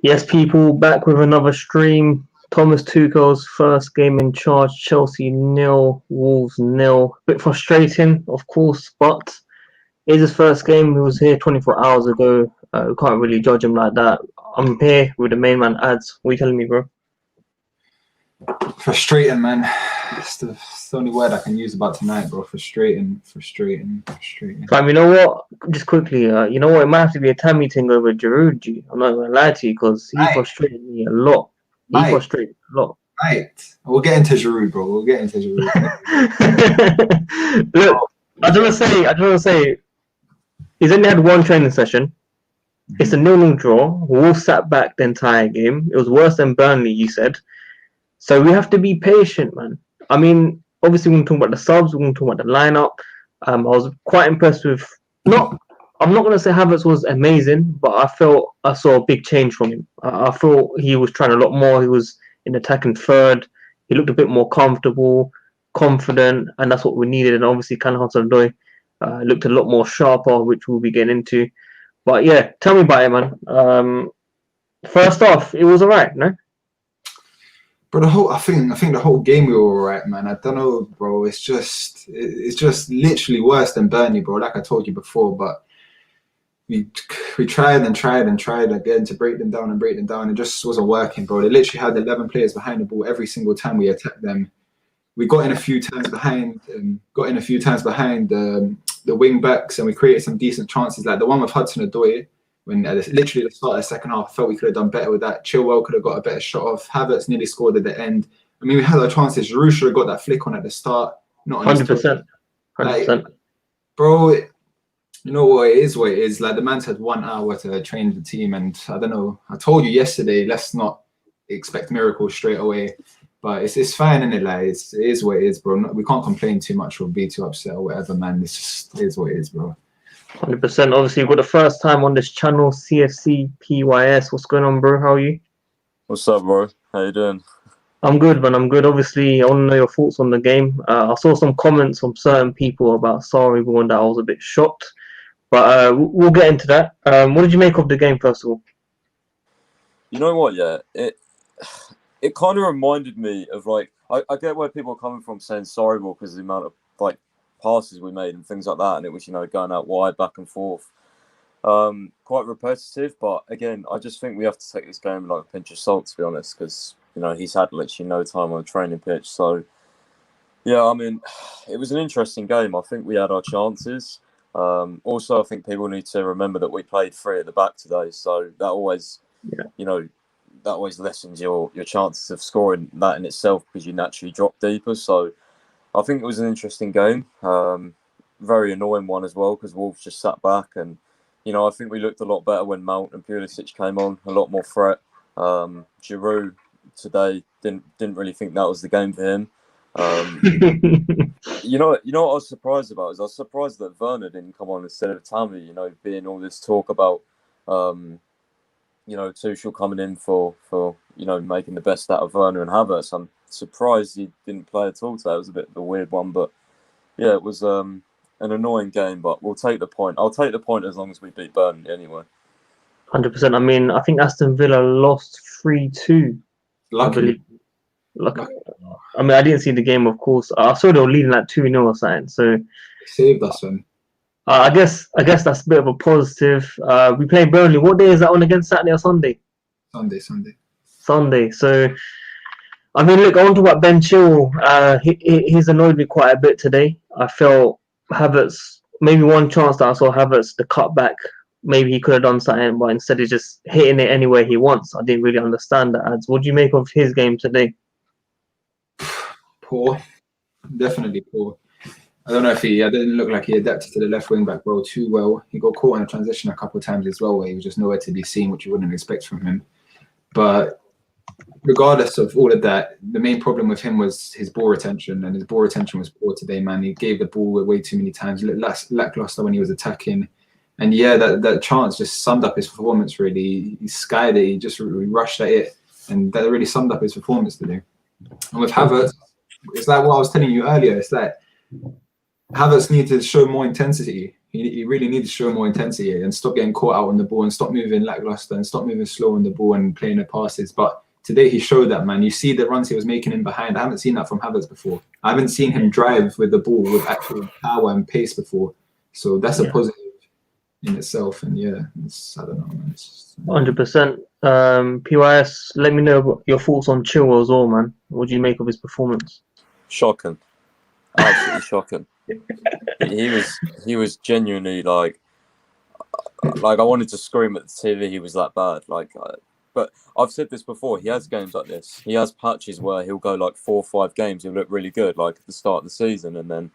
Yes, people, back with another stream. Thomas Tuchel's first game in charge. Chelsea 0, Wolves 0. Bit frustrating, of course, but it's his first game. He was here 24 hours ago. We can't really judge him like that. I'm here with the main man, Ads. What are you telling me, bro? Frustrating, man. It's the only word I can use about tonight, bro. Frustrating. You know what? Just quickly, you know what? It might have to be a Tammy thing over Giroud. I'm not going to lie to you because he frustrated me a lot. Right. We'll get into Giroud, bro. Look, I just want to say, he's only had one training session. Mm-hmm. It's a 0-0 draw. Wolves sat back the entire game. It was worse than Burnley, you said. So we have to be patient, man. I mean, obviously, we're going to talk about the subs. We're going to talk about the lineup. I was quite impressed with. I'm not going to say Havertz was amazing, but I felt I saw a big change from him. I thought he was trying a lot more. He was in attacking third. He looked a bit more comfortable, confident, and that's what we needed. And obviously, Hudson-Odoi looked a lot more sharper, which we'll be getting into. But yeah, tell me about it, man. First off, it was alright, no? But I think the whole game we were alright, man. I don't know, bro. It's just literally worse than Burnley, bro. Like I told you before, but we tried again to break them down. It just wasn't working, bro. They literally had 11 players behind the ball every single time we attacked them. We got in a few times behind the wing backs, and we created some decent chances, like the one with Hudson-Odoi. When literally the start of the second half, I felt we could have done better with that. Chilwell could have got a better shot off. Havertz nearly scored at the end. I mean, we had our chances. Giroud should have got that flick on at the start. Not 100%. 100%. Like, bro, you know what it is? Like, the man's had 1 hour to train the team, and I don't know. I told you yesterday, let's not expect miracles straight away. But it's fine, isn't it? Like, it is what it is, bro. We can't complain too much or be too upset or whatever, man. It is what it is, bro. 100%. Obviously, you've got the first time on this channel, CFC PYS. What's going on, bro? How are you? What's up, bro? How you doing? I'm good, man. I'm good. Obviously, I want to know your thoughts on the game. I saw some comments from certain people about Sarri going that I was a bit shocked. But we'll get into that. What did you make of the game, first of all? You know what, yeah? It kind of reminded me of, like, I get where people are coming from saying Sarri because of the amount of, like, passes we made and things like that, and it was, going out wide, back and forth. Quite repetitive, but again, I just think we have to take this game with, like, a pinch of salt, to be honest, because, he's had literally no time on the training pitch. So, yeah, I mean, it was an interesting game. I think we had our chances. Also, I think people need to remember that we played 3 at the back today, so that always, that always lessens your chances of scoring that in itself, because you naturally drop deeper. So I think it was an interesting game. Very annoying one as well, because Wolves just sat back, and I think we looked a lot better when Mount and Pulisic came on. A lot more threat. Giroud today didn't really think that was the game for him. You know what I was surprised about is I was surprised that Werner didn't come on instead of Tammy. Being all this talk about Tuchel coming in for making the best out of Werner and Havertz. I'm surprised he didn't play at all today. It was a bit of a weird one, but yeah, it was an annoying game, but we'll take the point. I'll take the point as long as we beat Burnley anyway. 100%. I mean, I think Aston Villa lost 3-2. Luckily. I mean, I didn't see the game, of course. I saw they were leading like 2-0 or something. So saved us, man. I guess that's a bit of a positive. We play Burnley. What day is that on again? Saturday or Sunday? Sunday. So, I mean, look, I want to talk about Ben Chilwell. He's annoyed me quite a bit today. I felt Havertz, maybe one chance that I saw Havertz, the cutback, maybe he could have done something, but instead he's just hitting it anywhere he wants. I didn't really understand that, Ads. What do you make of his game today? Poor. Definitely poor. I don't know if I didn't look like he adapted to the left wing back role too well. He got caught in a transition a couple of times as well, where he was just nowhere to be seen, which you wouldn't expect from him. But regardless of all of that, the main problem with him was his ball retention, and his ball retention was poor today, man. He gave the ball way too many times, lackluster when he was attacking. And yeah, that chance just summed up his performance, really. He skied it, he rushed at it, and that really summed up his performance today. And with Havertz, it's like what I was telling you earlier, it's like Havertz needs to show more intensity. He really needs to show more intensity and stop getting caught out on the ball and stop moving lackluster and stop moving slow on the ball and playing the passes. But today he showed that, man. You see the runs he was making in behind. I haven't seen that from Havertz before. I haven't seen him drive with the ball with actual power and pace before. So that's a positive in itself. And I don't know, man. 100%. PYS, let me know your thoughts on Chilwell as well, man. What do you make of his performance? Shocking. Absolutely shocking. He was genuinely like I wanted to scream at the TV. He was that bad. But I've said this before. He has games like this. He has patches where he'll go like 4 or 5 games. He'll look really good, like at the start of the season, and then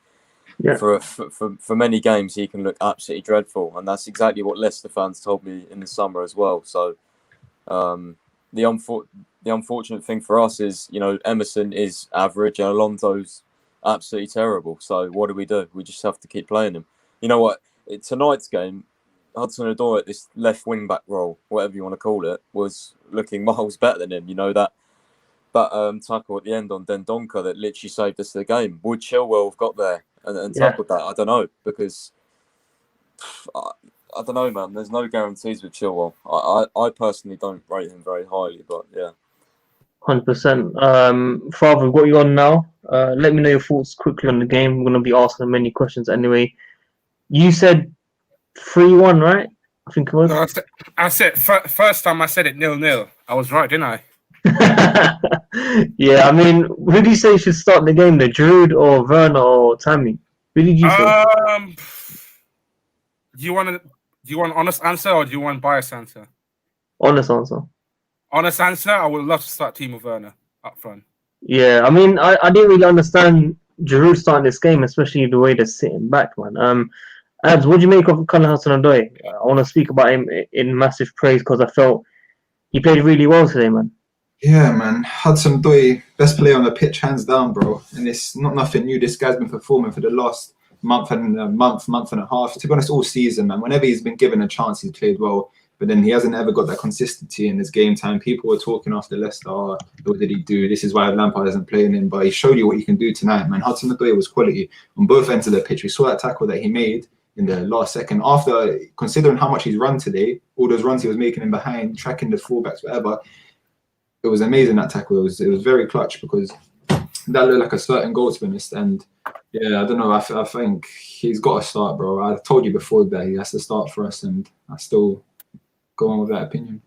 for many games he can look absolutely dreadful. And that's exactly what Leicester fans told me in the summer as well. So the unfortunate thing for us is, Emerson is average and Alonso's absolutely terrible. So what do? We just have to keep playing him. You know what? Tonight's game, Hudson-Odoi at this left wing back role, whatever you want to call it, was looking miles better than him. That tackle at the end on Dendonka that literally saved us the game. Would Chilwell have got there and tackled that? I don't know, because I don't know, man. There's no guarantees with Chilwell. I personally don't rate him very highly, but yeah. 100%. Father, we've got you on now. Let me know your thoughts quickly on the game. We're going to be asking many questions anyway. You said 3-1, right? I think it was. No, I said first time I said it 0-0. I was right, didn't I? Yeah, I mean, who do you say should start the game? The Giroud or Werner or Tammy? Who did you say? Do you want honest answer or do you want biased answer? Honest answer. Honest answer. I would love to start Timo Werner up front. Yeah, I mean, I didn't really understand Giroud starting this game, especially the way they're sitting back, man. Ads, what do you make of Hudson-Odoi? I want to speak about him in massive praise because I felt he played really well today, man. Yeah, man. Hudson-Odoi, best player on the pitch, hands down, bro. And it's not nothing new. This guy's been performing for the last month and a half. To be honest, all season, man. Whenever he's been given a chance, he's played well. But then he hasn't ever got that consistency in his game time. People were talking after Leicester, what did he do? This is why Lampard isn't playing him. But he showed you what he can do tonight, man. Hudson-Odoi was quality on both ends of the pitch. We saw that tackle that he made in the last second. After considering how much he's run today, all those runs he was making in behind, tracking the fullbacks, whatever, it was amazing, that tackle. It was very clutch because that looked like a certain goal, to be honest. And yeah, I don't know. I think he's got to start, bro. I told you before that he has to start for us, and I still go on with that opinion.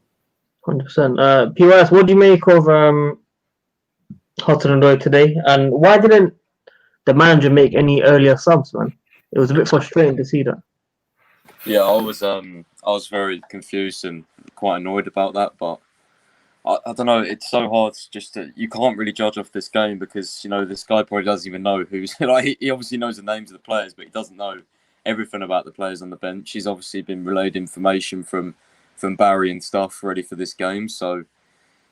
100%. PYS, what do you make of Hudson-Odoi today? And why didn't the manager make any earlier subs, man? It was a bit frustrating to see that. Yeah, I was very confused and quite annoyed about that, but I don't know. It's so hard. You can't really judge off this game because this guy probably doesn't even know who's he obviously knows the names of the players, but he doesn't know everything about the players on the bench. He's obviously been relayed information from Barry and stuff ready for this game. So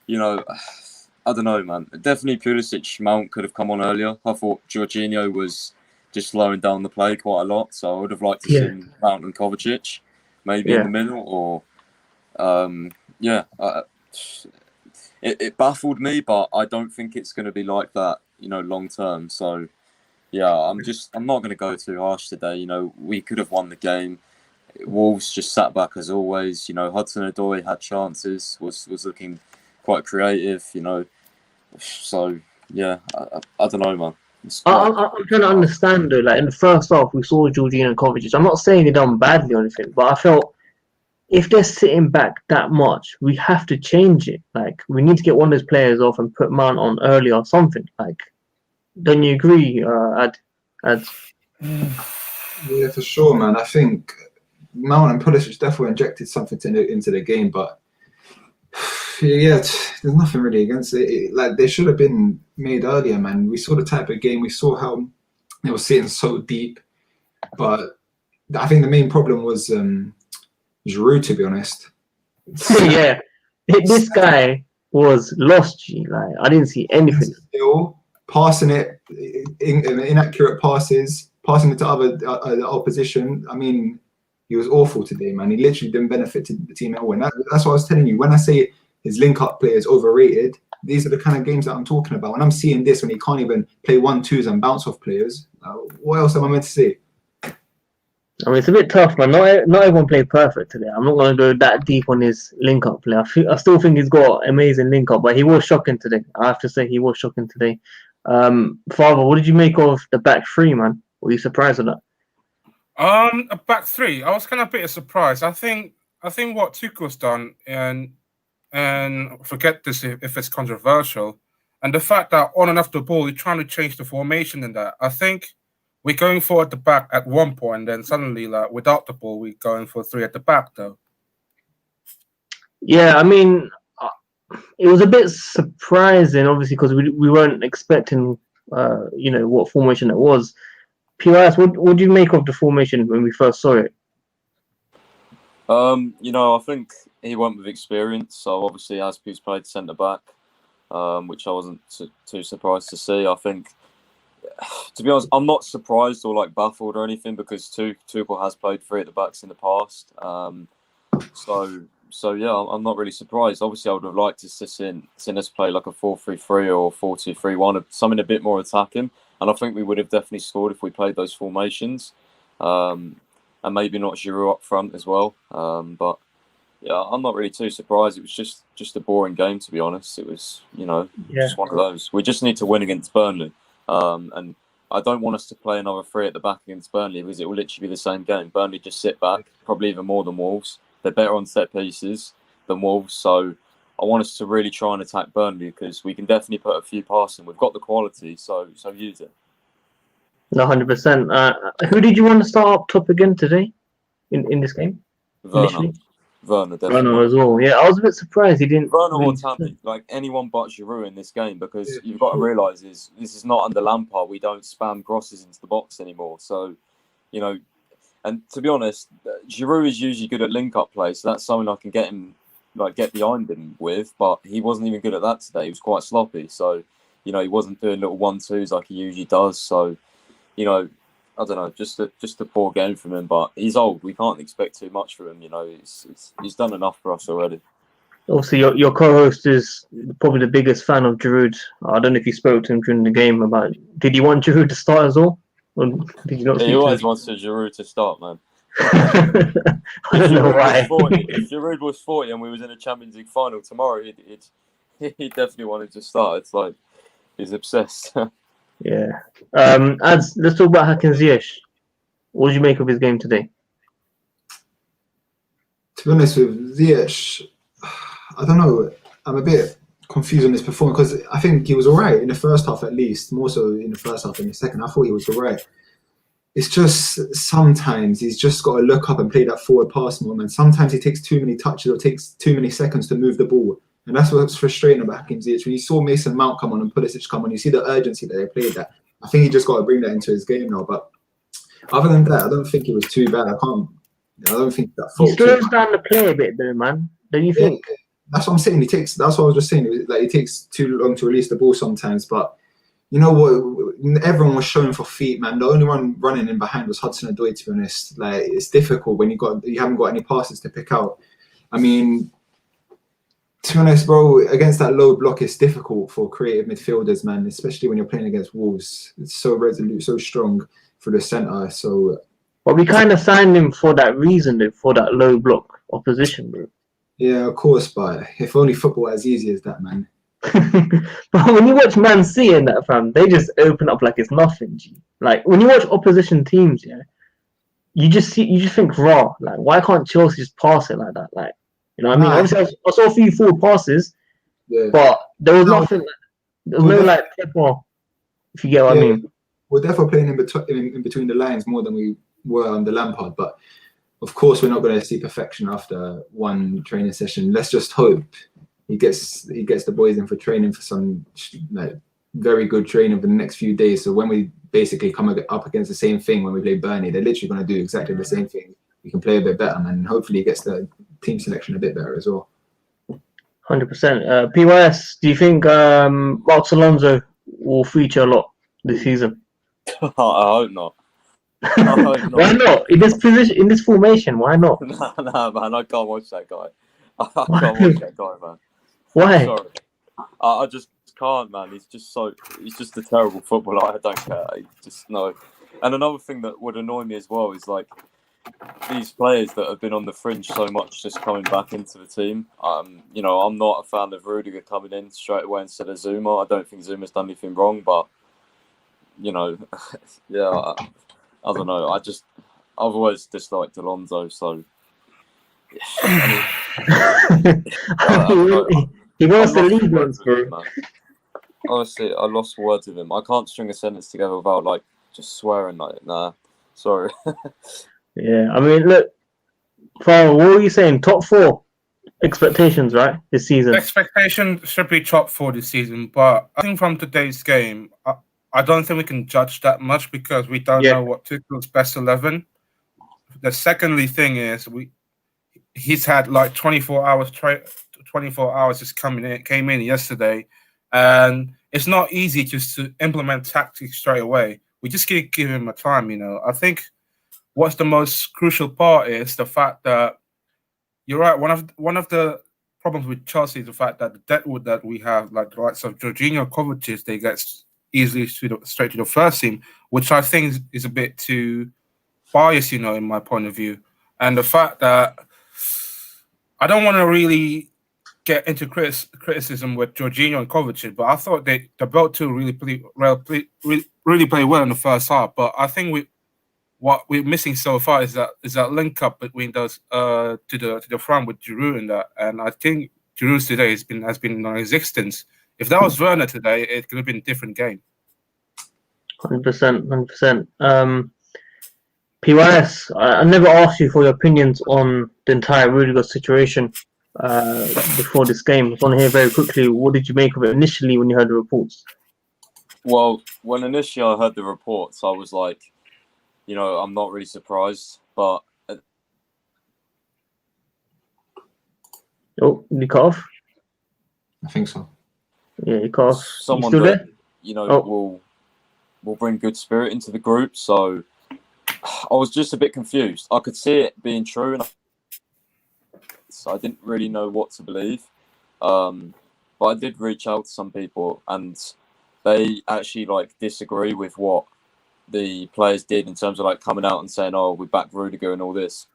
I don't know, man. Definitely Pulisic, Mount could have come on earlier. I thought Jorginho was just slowing down the play quite a lot, so I would have liked to see Mount and Kovacic maybe in the middle, or it baffled me, but I don't think it's going to be like that, long term. So yeah, I'm not going to go too harsh today. We could have won the game. Wolves just sat back as always. Hudson-Odoi had chances, was looking quite creative. So yeah, I don't know, man. I'm trying to understand though. Like in the first half, we saw Jorginho and Kovacic. I'm not saying they done badly or anything, but I felt if they're sitting back that much, we have to change it. Like we need to get one of those players off and put Mount on early or something. Like, don't you agree, Ad? Yeah, for sure, man. I think Mount and Pulisic definitely injected something into the game, but yeah, there's nothing really against it. Like they should have been made earlier, man. We saw the type of game. We saw how they were sitting so deep, but I think the main problem was Giroud, to be honest. Yeah, this guy was lost. Like I didn't see anything. Still passing it, inaccurate passes, passing it to the opposition. I mean, he was awful today, man. He literally didn't benefit the team at all. And that's what I was telling you. When I say his link-up play is overrated, these are the kind of games that I'm talking about. When I'm seeing this, when he can't even play 1-2s and bounce off players, what else am I meant to say? I mean, it's a bit tough, man. Not everyone played perfect today. I'm not going to go that deep on his link-up play. I still think he's got amazing link-up, but he was shocking today. I have to say he was shocking today. Father, what did you make of the back three, man? Were you surprised at that? A back three. I was kind of a bit surprised. I think what Tuchel's done, and forget this if it's controversial, and the fact that on and off the ball, he's trying to change the formation in that. I think we're going for at the back at one point, and then suddenly, like without the ball, we're going for three at the back, though. Yeah, I mean, it was a bit surprising, obviously, because we weren't expecting, what formation it was. PYS, what do you make of the formation when we first saw it? I think he went with experience. So obviously, Azpi's played centre back, which I wasn't too surprised to see. I think, to be honest, I'm not surprised or like baffled or anything because Tuchel has played three at the backs in the past. So yeah, I'm not really surprised. Obviously, I would have liked to seen us play like a 4-3-3 or 4-2-3-1, something a bit more attacking. And I think we would have definitely scored if we played those formations. And maybe not Giroud up front as well. But yeah, I'm not really too surprised. It was just a boring game, to be honest. It was, just one of those. We just need to win against Burnley. And I don't want us to play another three at the back against Burnley because it will literally be the same game. Burnley just sit back, probably even more than Wolves. They're better on set pieces than Wolves. So I want us to really try and attack Burnley because we can definitely put a few past them. We've got the quality, so use it. No, 100%. Who did you want to start up top again today in this game? Werner, definitely. Werner as well. Yeah, I was a bit surprised he didn't. Werner or Tammy, like anyone but Giroud in this game because you've got to realise this is not under Lampard. We don't spam crosses into the box anymore. So, and to be honest, Giroud is usually good at link-up play, so that's something I can get behind him with. But he wasn't even good at that today. He was quite sloppy. So, he wasn't doing little 1-2s like he usually does. So, I don't know, just a poor game from him. But he's old. We can't expect too much from him. He's done enough for us already. Also, your co-host is probably the biggest fan of Giroud. I don't know if you spoke to him during the game about. Did you want Giroud to start as well? Or did you not? He always wants Giroud to start, man. I don't know why. If Giroud was 40 and we was in a Champions League final tomorrow, he definitely wanted to start. It's like he's obsessed. Yeah. Let's talk about Hakim Ziyech. What did you make of his game today? To be honest with Ziyech, I don't know. I'm a bit confused on his performance because I think he was all right in the first half, at least. More so in the first half than the second. I thought he was all right. It's just sometimes he's just got to look up and play that forward pass more, man. Sometimes he takes too many touches or takes too many seconds to move the ball. And that's what's frustrating about Hakim Ziyech. When you saw Mason Mount come on and Pulisic come on, you see the urgency that they played that. I think he just got to bring that into his game now. But other than that, I don't think it was too bad. I don't think that. He slows down the play a bit, though, man. Don't you think? Yeah, that's what I'm saying. That's what I was just saying. Like, it takes too long to release the ball sometimes. But you know what? Everyone was showing for feet, man. The only one running in behind was Hudson-Odoi, to be honest. Like, it's difficult when you haven't got any passes to pick out. I mean, to be honest, bro, against that low block, it's difficult for creative midfielders, man, especially when you're playing against Wolves. It's so resolute, so strong through the centre. So, but we kind of signed him for that reason, though, for that low block opposition, bro. Yeah, of course, but if only football as easy as that, man. But when you watch Man City and that, fam, they just open up like it's nothing. G. Like when you watch opposition teams, yeah, you just think raw. Like, why can't Chelsea just pass it like that? Like, you know what I mean? Obviously, I saw a few forward passes, but there was nothing. There was no like kepa, if you get what I mean. We're definitely playing in between the lines more than we were under Lampard, but of course we're not going to see perfection after one training session. Let's just hope he gets the boys in for training for some very good training for the next few days. So when we basically come up against the same thing when we play Burnley, they're literally going to do exactly the same thing. We can play a bit better, man. Hopefully he gets the team selection a bit better as well. 100%. PYS, do you think Alonso will feature a lot this season? I hope not. Why not? In this position, in this formation, why not? No, man, I can't watch that guy. I can't watch that guy, man. Why? Sorry. I just can't, man. He's just a terrible footballer. I don't care. No. And another thing that would annoy me as well is like, these players that have been on the fringe so much just coming back into the team. You know, I'm not a fan of Rudiger coming in straight away instead of Zuma. I don't think Zuma's done anything wrong, but you know, yeah, I don't know. I've always disliked Alonso, so. Yeah, he wants to leave once, bro. Honestly, I lost words with him. I can't string a sentence together without like just swearing like, nah, sorry. Yeah, I mean, look, Farrell, what were you saying? Top 4 expectations, right, this season? Expectation should be top 4 this season, but I think from today's game, I don't think we can judge that much because we don't know what Tuchel's best 11. The secondly thing is he's had like 24 hours just came in yesterday, and it's not easy just to implement tactics straight away. We just give him a time, you know. I think what's the most crucial part is the fact that you're right. One of the problems with Chelsea is the fact that the deadwood that we have, like the likes of Jorginho, Kovacic, they get easily straight to the first team, which I think is a bit too biased, you know, in my point of view. And the fact that I don't want to really get into criticism with Jorginho and Kovacic, but I thought the both two really play well in the first half. But I think what we're missing so far is that link up between those to the front with Giroud and that. And I think Giroud today has been non-existent. If that was Werner today, it could have been a different game. 100%. PYS, I never asked you for your opinions on the entire Rudiger situation before this game. I want to hear very quickly, what did you make of it initially when you heard the reports? Well, when initially I heard the reports, I was like, you know, I'm not really surprised, but... Oh, did you cut off? I think so. Yeah, you cut off. Someone you still that, there? you know, will bring good spirit into the group, so... I was just a bit confused. I could see it being true, and so I didn't really know what to believe. But I did reach out to some people, and they actually like disagree with what the players did in terms of like coming out and saying, "Oh, we back Rudiger" and all this.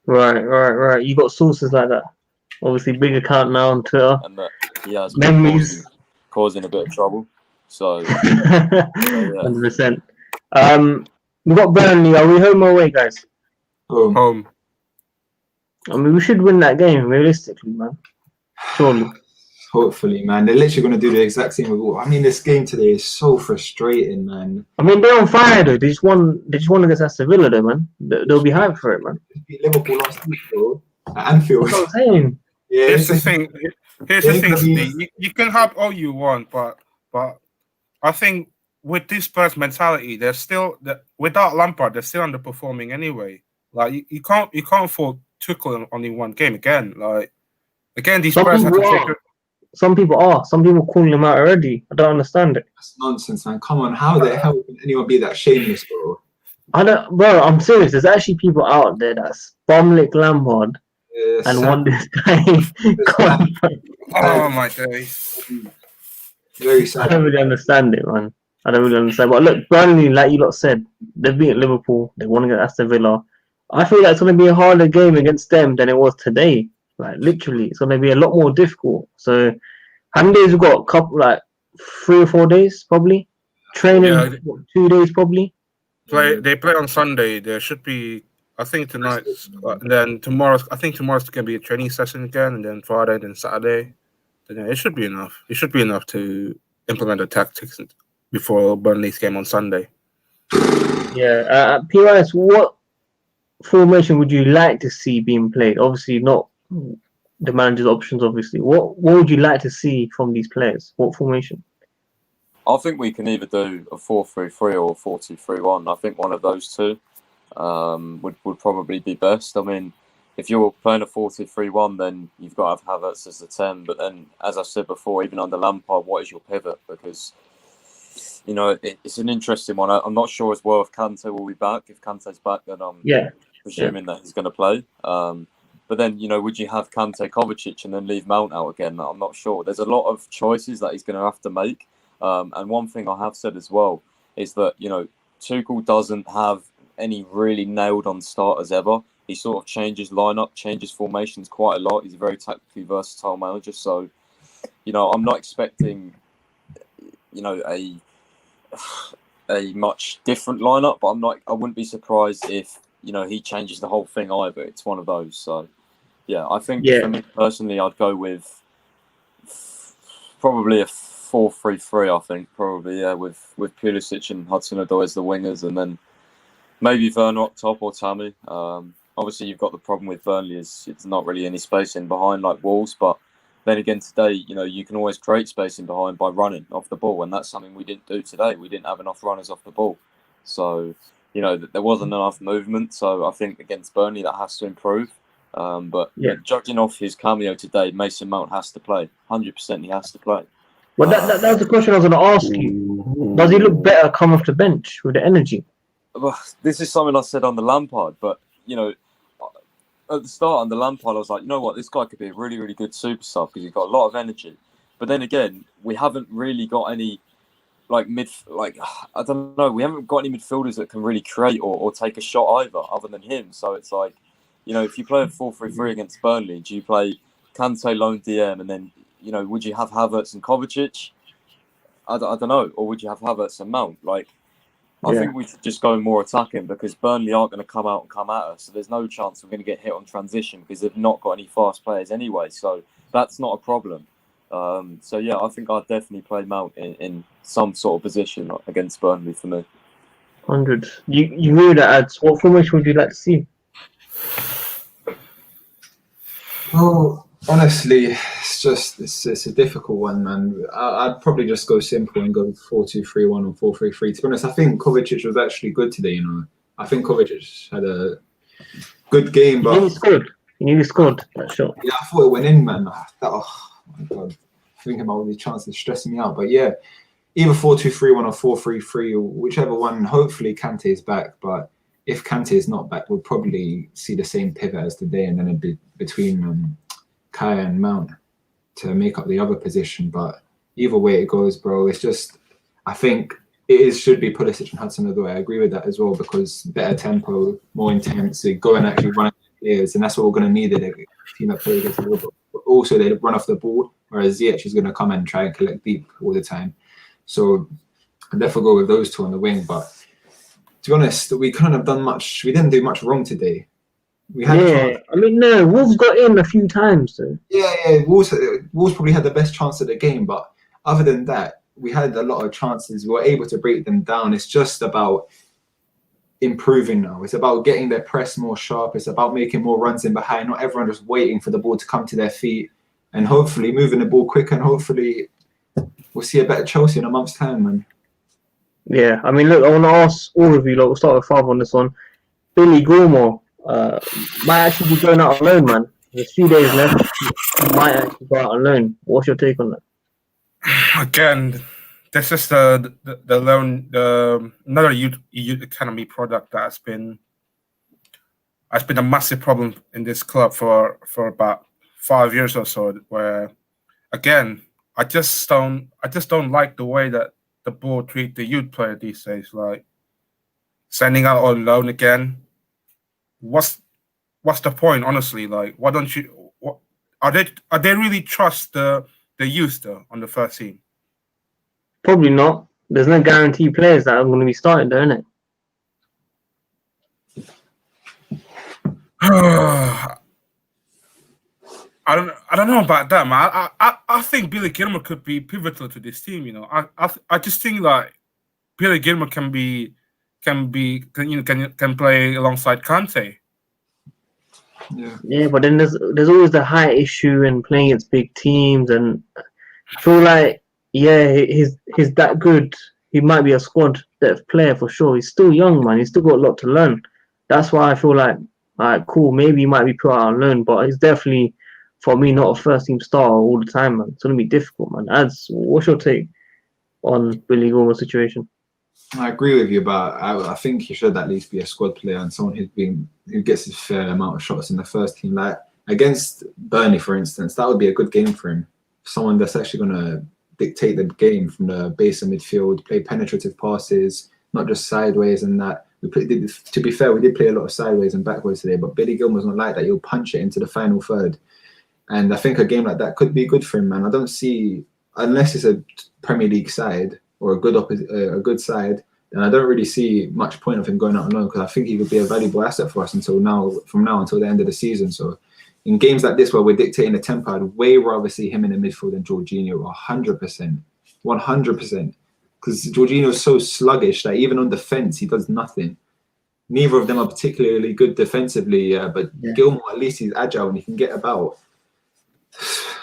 Right. You got sources like that. Obviously, big account now on Twitter. And that he has memories causing a bit of trouble. So, yeah. 100%. We got Burnley. Are we home or away, guys? Home. I mean, we should win that game, realistically, man. Surely. Hopefully, man. They're literally going to do the exact same with all. I mean, this game today is so frustrating, man. I mean, they're on fire, though. They just won against Aston Villa, though, man. They'll be hyped for it, man. They beat Liverpool last week, bro. At Anfield. That's what I'm saying. Yeah, Here's the thing, Steve. You can have all you want, but I think with this Spurs mentality, they're still without Lampard, they're still underperforming anyway. Like you can't fault Tuchel on in one game again. Like again, these Spurs have to take. Some people are. Some people calling him out already. I don't understand it. That's nonsense, man. Come on, how the hell can anyone be that shameless, bro? Bro, I'm serious. There's actually people out there that's bumlick Lampard and want this guy. Oh my days. Very sad. I don't really understand it, man. I don't really understand. But look, Burnley, like you lot said, they've beaten Liverpool. They won against Aston Villa. I feel like it's going to be a harder game against them than it was today. Like, literally, it's going to be a lot more difficult. So, how many days we've got? 3 or 4 days, probably? Training, 2 days, probably? They play on Sunday. There should be, I think, tonight. And then tomorrow's going to be a training session again. And then Friday, then Saturday. Then it should be enough. It should be enough to implement the tactics before Burnley's game on Sunday. Yeah. PYS, what formation would you like to see being played? Obviously, not the manager's options, obviously. What would you like to see from these players? What formation? I think we can either do a 4-3-3 or a 4-2-3-1. I think one of those two would probably be best. I mean, if you're playing a 4-2-3-1, then you've got to have Havertz as the 10. But then, as I said before, even under Lampard, what is your pivot? Because, you know, it's an interesting one. I'm not sure as well if Kante will be back. If Kante's back, then I'm presuming that he's going to play. But then, you know, would you have Kante, Kovacic, and then leave Mount out again? I'm not sure. There's a lot of choices that he's going to have to make. And one thing I have said as well is that, you know, Tuchel doesn't have any really nailed on starters ever. He sort of changes lineup, changes formations quite a lot. He's a very tactically versatile manager. So, I'm not expecting, a much different lineup, but I wouldn't be surprised if, he changes the whole thing either. It's one of those. So, yeah, I think for me personally, I'd go with probably a 4-3-3, I think, probably, with Pulisic and Hudson-Odoi as the wingers, and then maybe Werner up top or Tammy. Obviously, you've got the problem with Burnley is it's not really any space in behind like Wolves, but then again today, you can always create space in behind by running off the ball, and that's something we didn't do today. We didn't have enough runners off the ball. So, there wasn't enough movement. So I think against Burnley, that has to improve. But judging off his cameo today, Mason Mount has to play. 100% he has to play. Well, that was the question I was going to ask you. Does he look better come off the bench with the energy? Well, this is something I said on the Lampard, but, at the start on the Lampard, I was like, you know what, this guy could be a really, really good super sub because he's got a lot of energy. But then again, we haven't really got any, I don't know, we haven't got any midfielders that can really create or take a shot either, other than him. So it's like, if you play a 4-3-3 against Burnley, do you play Kante, lone DM, and then, would you have Havertz and Kovacic? I don't know. Or would you have Havertz and Mount? I think we should just go more attacking because Burnley aren't going to come out and come at us. So there's no chance we're going to get hit on transition because they've not got any fast players anyway. So that's not a problem. I think I'd definitely play Mount in some sort of position against Burnley for me. 100. You knew that ads. What formation would you like to see? Oh, honestly, it's a difficult one, man. I'd probably just go simple and go 4-2-3-1 or 4-3-3. To be honest, I think Kovacic was actually good today. I think Kovacic had a good game, but he nearly scored that shot. Yeah, I thought it went in, man. Oh my god, thinking about all these chances stressing me out. But yeah, either 4-2-3-1 or 4-3-3, whichever one. Hopefully, Kante is back, but if Kante is not back, we'll probably see the same pivot as today, and then it'd be between Kaya and Mount to make up the other position. But either way it goes, bro, it's just, I think should be Pulisic and Hudson-Odoi. I agree with that as well, because better tempo, more intense, so go and actually run players, and that's what we're going to need in a team that plays against the ball. But also they run off the ball, whereas Ziyech is going to come and try and collect deep all the time. So I'd therefore go with those two on the wing. But to be honest, we didn't do much wrong today. We had Wolves got in a few times though. Yeah. Wolves probably had the best chance of the game, but other than that, we had a lot of chances. We were able to break them down. It's just about improving now. It's about getting their press more sharp. It's about making more runs in behind, not everyone just waiting for the ball to come to their feet, and hopefully moving the ball quicker, and hopefully we'll see a better Chelsea in a month's time, man. Yeah, I mean, look, I want to ask all of you, we'll start with Father on this one. Billy Gilmour might actually be going out on loan, man. There's 3 days left. He might actually go out on loan. What's your take on that? Again, this is the loan, another youth academy product that has been a massive problem in this club for about 5 years or so. Where, again, I just don't like the way that the board treat the youth player these days. Like sending out on loan again. What's the point, honestly? Like, why don't you? Are they really trust the youth though on the first team? Probably not. There's no guarantee players that are going to be starting, don't it? I don't know about that, man. I think Billy Gilmour could be pivotal to this team. I just think like Billy Gilmour can play alongside Kante. Yeah, but then there's always the height issue and playing against big teams, and I feel like he's that good. He might be a squad depth player for sure. He's still young, man. He's still got a lot to learn. That's why I feel like, alright, cool, maybe he might be put out on loan, but he's definitely, for me, not a first team star all the time, man. It's gonna be difficult, man. What's your take on Billy Gilmour's situation? I agree with you, but I think he should at least be a squad player and someone who gets his fair amount of shots in the first team. Like against Burnley, for instance, that would be a good game for him. Someone that's actually going to dictate the game from the base of midfield, play penetrative passes, not just sideways and that. To be fair, we did play a lot of sideways and backwards today, but Billy Gilmour's not like that. He'll punch it into the final third. And I think a game like that could be good for him, man. I don't see, unless it's a Premier League side or a good side, then I don't really see much point of him going out on loan, because I think he could be a valuable asset for us from now until the end of the season. So in games like this where we're dictating the tempo, I'd way rather see him in the midfield than Jorginho, 100%. 100%. Because Jorginho is so sluggish that even on defence, he does nothing. Neither of them are particularly good defensively, but Gilmour, at least he's agile and he can get about.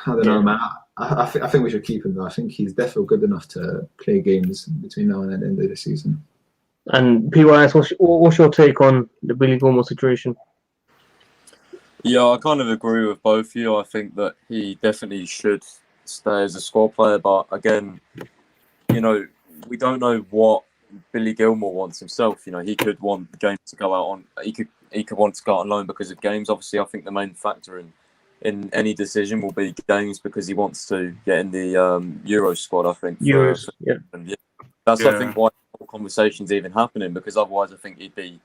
I don't know, man. I think we should keep him, though. I think he's definitely good enough to play games between now and the end of the season. And PYS, what's your take on the Billy Gilmour situation? Yeah, I kind of agree with both of you. I think that he definitely should stay as a squad player, but again, you know, we don't know what Billy Gilmour wants himself. You know, he could want the game to go out on. He could want to go out on loan because of games. Obviously, I think the main factor in any decision will be games, because he wants to get in the Euro squad. I think Euros, that's I think why the conversation's even happening, because otherwise I think he'd be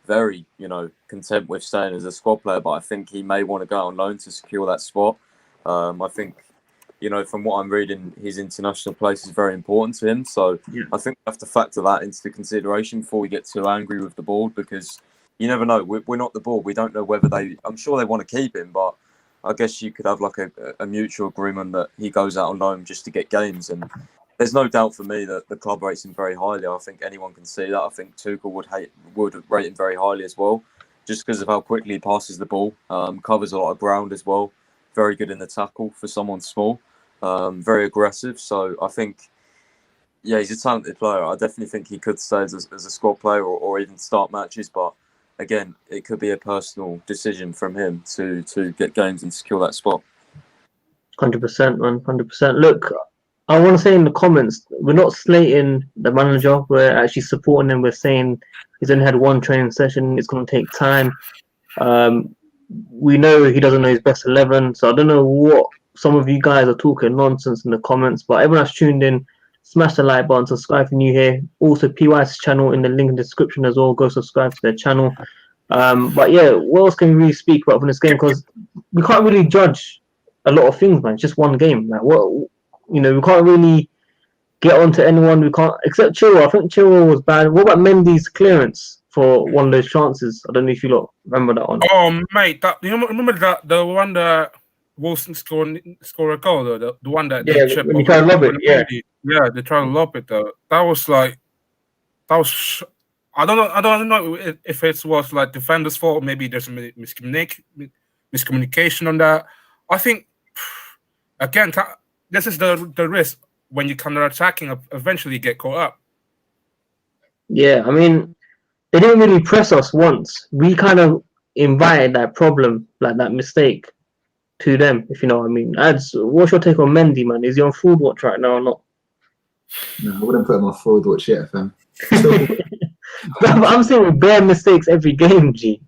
very, you know, content with staying as a squad player. But I think he may want to go out on loan to secure that spot. I think, you know, from what I'm reading, his international place is very important to him. So I think we have to factor that into consideration before we get too angry with the board, because you never know. We're not the board. We don't know whether I'm sure they want to keep him, but I guess you could have like a mutual agreement that he goes out on loan just to get games. And there's no doubt for me that the club rates him very highly. I think anyone can see that. I think Tuchel would rate him very highly as well, just because of how quickly he passes the ball, covers a lot of ground as well. Very good in the tackle for someone small. Very aggressive. So I think, he's a talented player. I definitely think he could stay as a squad player or even start matches. But again, it could be a personal decision from him to get games and secure that spot. 100%, man. 100%. Look, I want to say in the comments, we're not slating the manager. We're actually supporting him. We're saying he's only had one training session. It's going to take time. We know he doesn't know his best 11. So I don't know what some of you guys are talking nonsense in the comments, but everyone that's tuned in, smash the like button, subscribe if you're new here. Also, PY's channel in the link in the description as well. Go subscribe to their channel. But yeah, what else can we really speak about from this game? Because we can't really judge a lot of things, man. It's just one game. Like, we can't really get onto anyone. We can't, except Chilwell. I think Chilwell was bad. What about Mendy's clearance for one of those chances? I don't know if you lot remember that one. Oh, mate, remember that the one that Wilson score a goal, though, the one that they chip when you try to lob it, they try to lob it though. That was I don't know if it was like defender's fault. Maybe there's a miscommunication on that. I think again, this is the risk when you counter attacking. Eventually, get caught up. Yeah, I mean, they didn't really press us once. We kind of invited that problem, like that mistake, to them, if you know what I mean. What's your take on Mendy, man? Is he on forward watch right now or not? No, I wouldn't put him on forward watch yet, fam. I'm saying bare mistakes every game, G.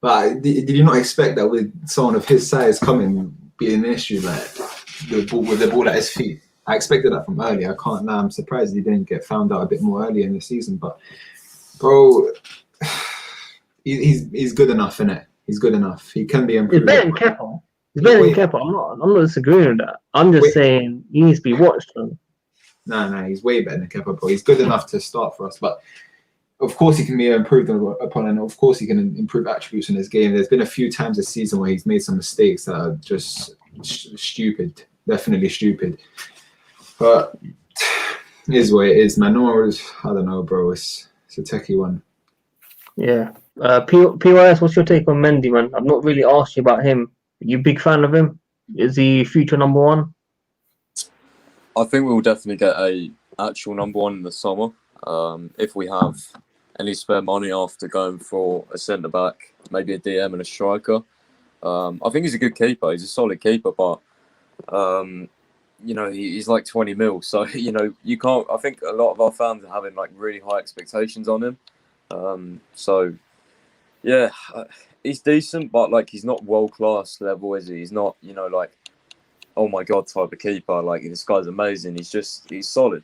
But did you not expect that with someone of his size coming being an issue, like with the ball at his feet? I expected that from early. I'm surprised he didn't get found out a bit more earlier in the season. But bro, he's good enough, innit? He's good enough. He can be improved. He's better than Kepa. I'm not disagreeing with that. I'm just saying he needs to be watched, man. No, he's way better than Kepa, bro. He's good enough to start for us, but of course he can be improved upon, and of course he can improve attributes in his game. There's been a few times this season where he's made some mistakes that are just stupid, definitely stupid. But it is what it is, man. I don't know, bro. It's a techie one. Yeah. PYS, what's your take on Mendy, man? I've not really asked you about him. Are you a big fan of him? Is he future number one? I think we'll definitely get a actual number one in the summer. If we have any spare money after going for a centre back, maybe a DM and a striker. I think he's a good keeper. He's a solid keeper, but he's like 20 mil. So you can't. I think a lot of our fans are having like really high expectations on him. Yeah, he's decent, but like he's not world class level, is he? He's not, like, oh my god type of keeper. Like, this guy's amazing. He's solid.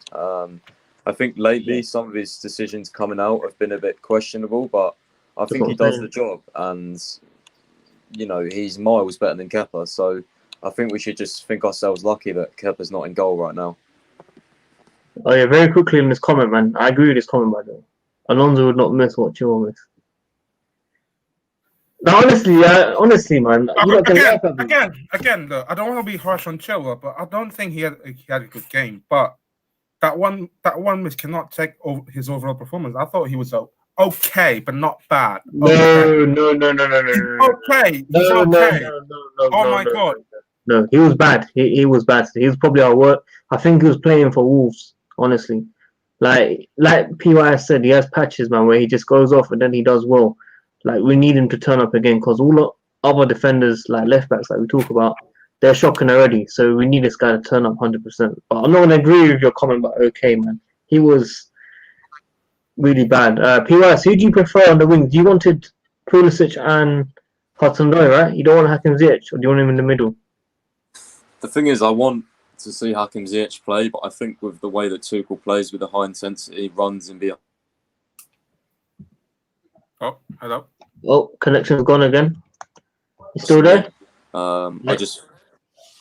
I think lately some of his decisions coming out have been a bit questionable, but I think he does the job, and you know, he's miles better than Kepa. So I think we should just think ourselves lucky that Kepa's not in goal right now. Oh yeah, very quickly in this comment, man. I agree with this comment, by the way. Alonso would not miss what Chilwell missed. Now, honestly, man, again, look, I don't want to be harsh on Chilwell, but I don't think he had a good game. But that one miss cannot take over his overall performance. I thought he was okay, but not bad. Okay. No. Okay, he's okay. Oh my god. No, he was bad. He was bad. He was probably our worst. I think he was playing for Wolves, honestly. Like PYS said, he has patches, man, where he just goes off and then he does well. Like, we need him to turn up again because all the other defenders, like left backs, like we talk about, they're shocking already. So we need this guy to turn up 100%. But I'm not going to agree with your comment about okay, man. He was really bad. PYS, who do you prefer on the wings? You wanted Pulisic and Hudson-Odoi, right? You don't want Hakim Ziyech, or do you want him in the middle? The thing is, I want to see Hakim Ziyech play, but I think with the way that Tuchel plays with the high intensity runs and behind. Oh, hello. Oh, connection's gone again. You still there?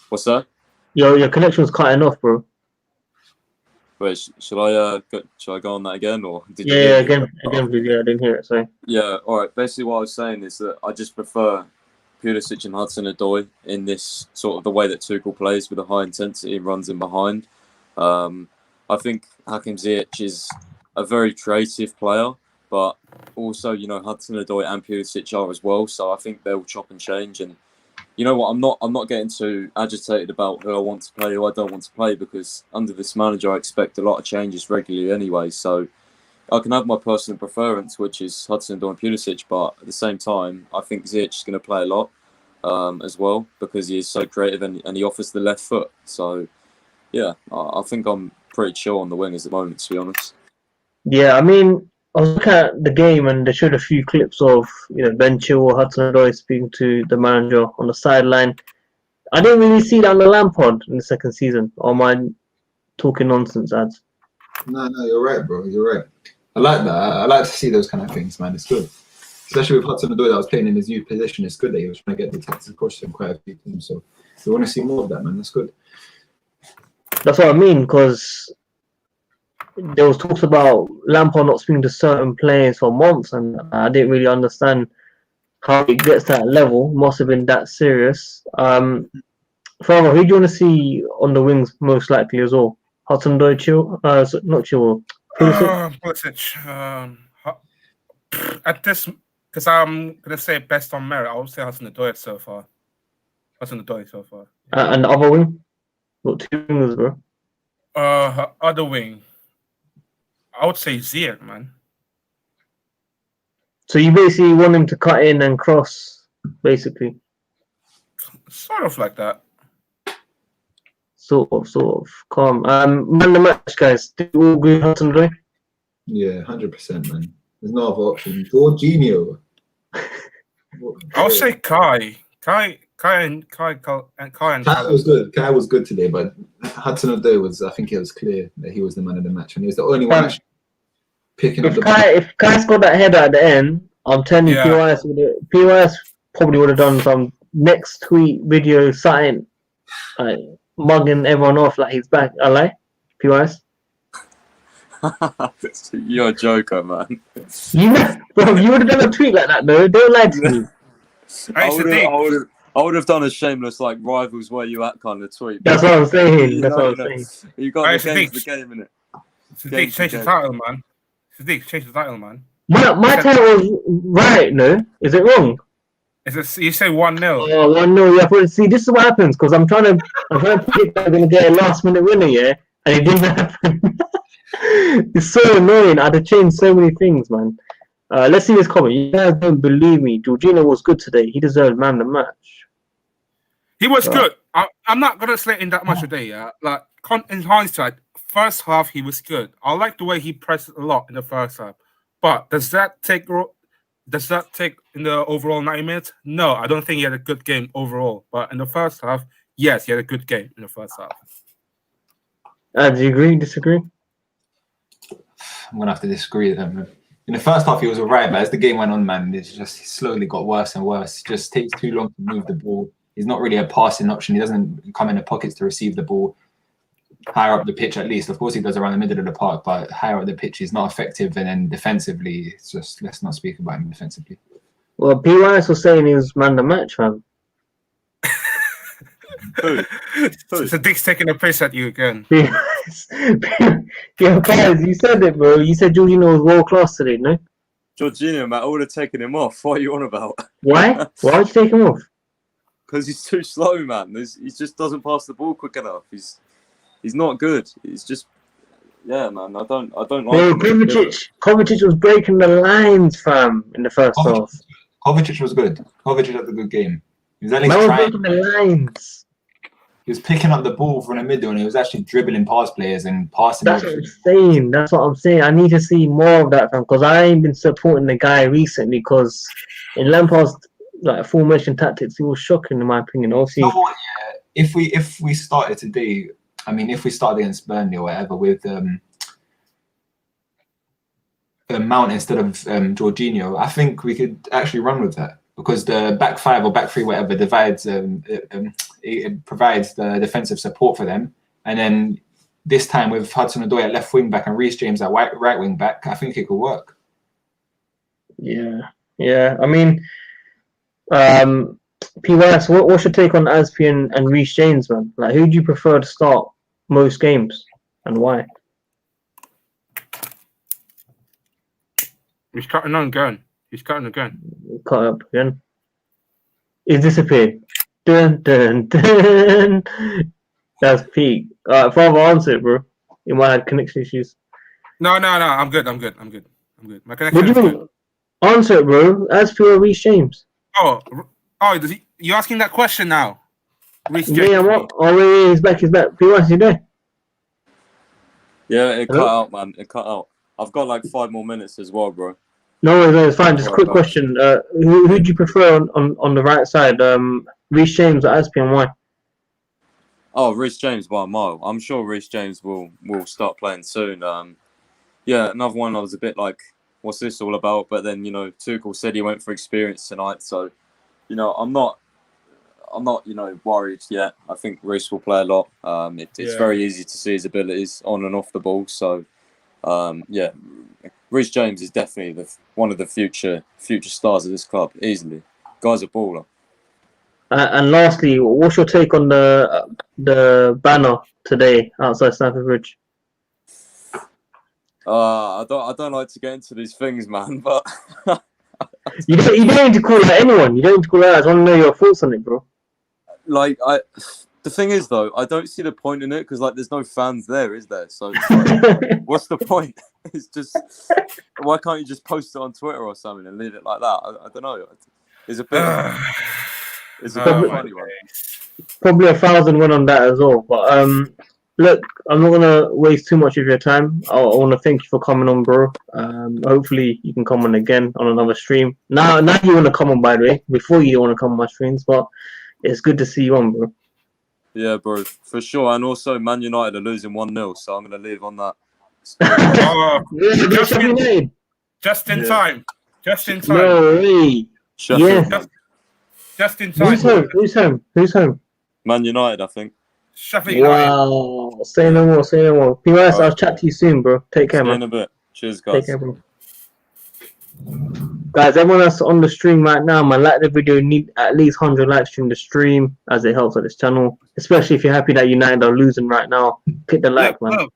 What's that? Your connection's cutting off, bro. Wait, should I go on that again, or did you again, please. Yeah, I didn't hear it. Sorry. Yeah, all right. Basically, what I was saying is that I just prefer Pulisic and Hudson-Odoi in this sort of the way that Tuchel plays with a high intensity and runs in behind. I think Hakim Ziyech is a very creative player, but also, you know, Hudson-Odoi and Pulisic are as well. So I think they'll chop and change. And you know what? I'm not getting too agitated about who I want to play, who I don't want to play, because under this manager, I expect a lot of changes regularly anyway. So I can have my personal preference, which is Hudson-Odoi and Pulisic, but at the same time, I think Ziyech is going to play a lot as well because he is so creative and he offers the left foot. So yeah, I think I'm pretty chill on the wingers at the moment, to be honest. Yeah, I mean, I was looking at the game and they showed a few clips of, you know, Ben Chilwell, Hudson-Odoi speaking to the manager on the sideline. I didn't really see that on the Lampard in the second season. Or am I talking nonsense, ads? No, you're right, bro. You're right. I like that. I like to see those kind of things, man. It's good. Especially with Hudson-Odoi that was playing in his youth position. It's good that he was trying to get the tactics across to him quite a few times. So we want to see more of that, man. That's good. That's what I mean, because there was talks about Lampard not speaking to certain players for months, and I didn't really understand how it gets to that level. Must have been that serious. Farmer, who do you want to see on the wings most likely as well? Hudson-Odoi, not Chilwell. Pulisic. At this, because I'm gonna say best on merit, I would say Hudson-Odoi so far. And the other wing? What two wingers, bro? Other wing, I would say Ziyech, man. So you basically want him to cut in and cross, basically. Sort of like that. Sort of. Calm. Man of the match, guys. Do you all agree with Hudson-Odoi? Yeah, 100%, man. There's no other option. Jorginho. I would say Kai was good. Kai was good today, but Hudson-Odoi was. I think it was clear that he was the man of the match, and he was the only one picking up the ball. If Kai scored that header at the end, I'm telling you, PYS probably would have done some next tweet video, something like mugging everyone off like he's back. I lie, PYS. You're a joker, man. You would have done a tweet like that, though. Don't lie to me. I would have done a shameless, like, rivals where you at kind of tweet. That's what I'm saying. You got the game, innit? Sadiq, change the title, man. Sadiq, change the title, man. My title was right, no? Is it wrong? You say 1-0. Oh, 1-0, yeah. But see, this is what happens, because I'm trying to predict that I'm going to get a last-minute winner, yeah? And it didn't happen. It's so annoying. I had to change so many things, man. Let's see this comment. You guys don't believe me. Jorginho was good today. He deserved man of the match. He was good. I'm not going to slate in that much today, yeah? Like, in hindsight, first half, he was good. I like the way he pressed a lot in the first half. But does that take in the overall 90 minutes? No, I don't think he had a good game overall. But in the first half, yes, he had a good game in the first half. Do you agree? Disagree? I'm gonna have to disagree with him. In the first half, he was alright, but as the game went on, man, it slowly got worse and worse. It just takes too long to move the ball. He's not really a passing option. He doesn't come in the pockets to receive the ball. Higher up the pitch, at least. Of course, he does around the middle of the park, but higher up the pitch, he's not effective. And then defensively, it's just, let's not speak about him defensively. Well, PYS was saying he was man the match, man. Who? So Dick's taking a piss at you again. Yeah, guys, you said it, bro. You said Jorginho was world class today, no? Jorginho, man, I would have taken him off. What are you on about? Why? Why would you take him off? Because he's too slow, man. He just doesn't pass the ball quick enough. He's not good. He's just, yeah, man. I don't like. No, Kovacic was breaking the lines, fam, in the first half. Kovacic was good. Kovacic had a good game. He was at least Man was trying. breaking the lines. He was picking up the ball from the middle, and he was actually dribbling past players and passing. That's what I'm saying. That's what I'm saying. I need to see more of that, fam, because I ain't been supporting the guy recently. Because in Lampard's formation tactics, he was shocking in my opinion. Obviously, You know what, yeah, if we started today, I mean, if we started against Burnley or whatever with Mount instead of Jorginho, I think we could actually run with that, because the back five or back three, whatever, divides. It provides the defensive support for them, and then this time with Hudson-Odoi at left wing back and Reece James at right wing back, I think it could work. yeah. I mean, PYS, what's your take on Azpi and Reece James, man? Like, who do you prefer to start most games, and why? He's cutting on again. Cut up again. He's disappeared. Dun dun dun. That's peak. Alright, Father, answer it, bro. You might have connection issues. No. I'm good. My What connection do is you good. mean? Answer it, bro. Azpi or Reece James? Oh, you asking that question now? Reece James. Yeah, what? Oh, wait, he's back. PYS, you there? Yeah, it Hello? cut out, man. It cut out. I've got like 5 more minutes as well, bro. No, it's fine. Just a quick question. Who do you prefer on the right side? Reece James or Azpi, and why? Oh, Reece James by a mile. I'm sure Reece James will start playing soon. Yeah, another one I was a bit like, what's this all about? But then, Tuchel said he went for experience tonight. So, I'm not, worried yet. I think Reece will play a lot. It's very easy to see his abilities on and off the ball. So, yeah, Reece James is definitely one of the future stars of this club, easily. Guy's a baller. And lastly, what's your take on the banner today outside Stamford Bridge? I don't like to get into these things, man. But you don't need to call out anyone. You don't need to call out. I just want to know your thoughts on it, bro. The thing is, though, I don't see the point in it because, there's no fans there, is there? So, it's what's the point? It's just, why can't you just post it on Twitter or something and leave it like that? I don't know. It's a bit. It's a bit funny one. Probably 1,000 win on that as well. But look, I'm not gonna waste too much of your time. I want to thank you for coming on, bro. Hopefully you can come on again on another stream. Now you want to come on, by the way. Before you don't want to come on my streams, but it's good to see you on, bro. Yeah, bro, for sure. And also, Man United are losing 1-0, so I'm gonna leave on that. Just in time. No way. Sheffield, Yeah. Just in time. Who's home? Man United, I think. Sheffield United. Wow. Say no more. PYS, I'll chat to you soon, bro. Take care, See you man. in a bit. Cheers, guys. Take care, bro. Guys, everyone that's on the stream right now, man, like the video. Need at least 100 likes during the stream, as it helps on this channel. Especially if you're happy that United are losing right now. Click the like, man.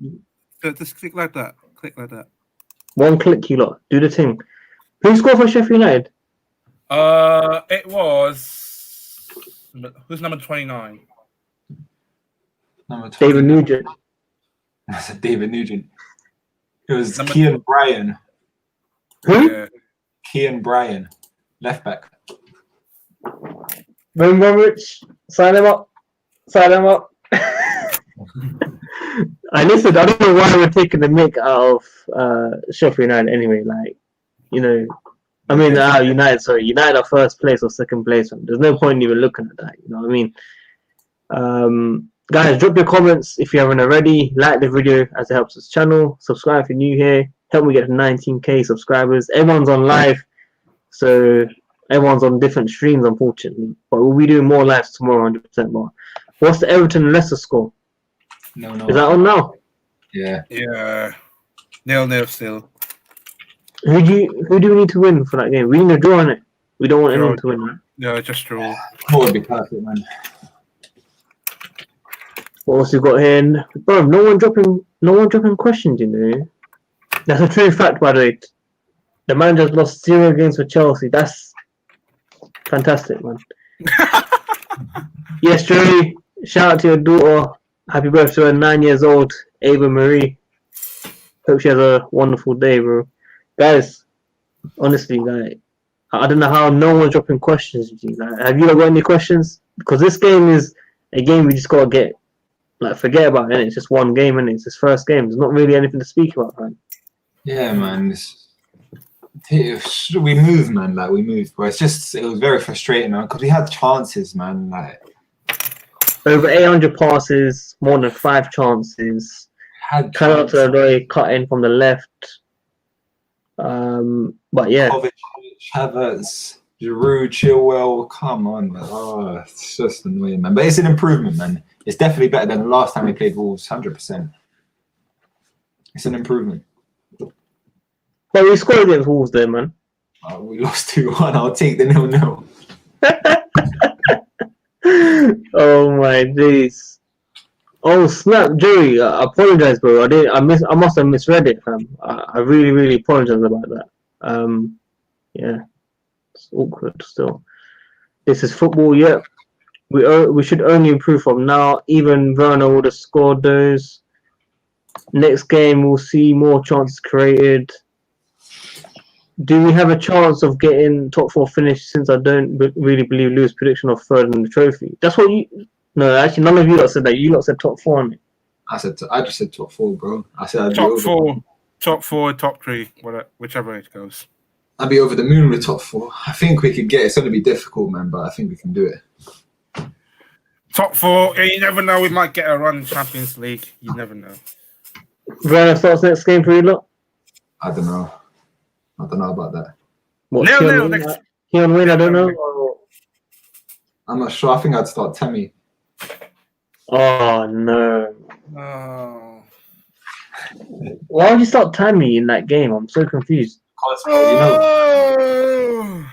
Just click like that. Click like that. One click, you lot. Do the thing. Who scored for Sheffield United? It was who's number 29? Number 20. David Nugent. I said David Nugent. It was Kean Bryan. Who? Yeah. Kean Bryan, left back. Abramovich, sign him up. I listen, I don't know why we're taking the mick out of Sheffield United anyway. I mean, United are first place or second place. There's no point in even looking at that. You know what I mean? Guys, drop your comments if you haven't already. Like the video as it helps this channel. Subscribe if you're new here. help me get to 19k subscribers. Everyone's on live, so everyone's on different streams, unfortunately. But we'll be doing more lives tomorrow, 100% more. What's the Everton and Leicester score? No. Is that on now? Yeah. Yeah. 0-0 still. Who do we need to win for that game? We need a draw on it. We don't want anyone to win, right? Yeah, just draw. What would be perfect, man? What else we got here? Bro, no one dropping questions, you know. That's a true fact, by the way. The manager's lost 0 games for Chelsea. That's fantastic, man. Yes, Joey. Shout out to your daughter. Happy birthday to her, 9 years old, Ava Marie. Hope she has a wonderful day, bro. Guys, honestly, like, I don't know how no one's dropping questions. Like, have you got any questions? Because this game is a game we just gotta get, like, forget about it. It's just one game, and it's his first game. There's not really anything to speak about, man. Yeah, man. We move, man. Like, we move, bro. It was very frustrating, man, because we had chances, man. Like, over 800 passes, more than 5 chances. Hudson-Odoi cut in from the left. But yeah. Havertz, Giroud, Chilwell, come on, man. Oh, it's just annoying, man. But it's an improvement, man. It's definitely better than the last time we played Wolves, 100%. It's an improvement. But we scored against Wolves there, man. We lost 2-1. I'll take the 0-0. Oh my days. Oh snap, Joey, I apologize, bro. I must have misread it, fam. I really, really apologize about that. Yeah, it's awkward still. This is football, yeah. We should only improve from now. Even Werner would have scored those. Next game, we'll see more chances created. Do we have a chance of getting top 4 finish? Since I don't really believe Lewis' prediction of third in the trophy. That's what you. No, actually, none of you lot said that. You lot said top 4 on it. I just said top 4, bro. I said I'd top be 4, top 4, top 3, whichever it goes. I'd be over the moon with top 4. I think we could get it. It's going to be difficult, man, but I think we can do it. Top 4, you never know. We might get a run in Champions League. You never know. Werner starts next game for you lot? I don't know. I don't know about that. What, No, Keon win, I don't know. Or... I'm not sure. I think I'd start Temi. Oh, no. Oh. Why would you start Tammy in that game? I'm so confused. Werner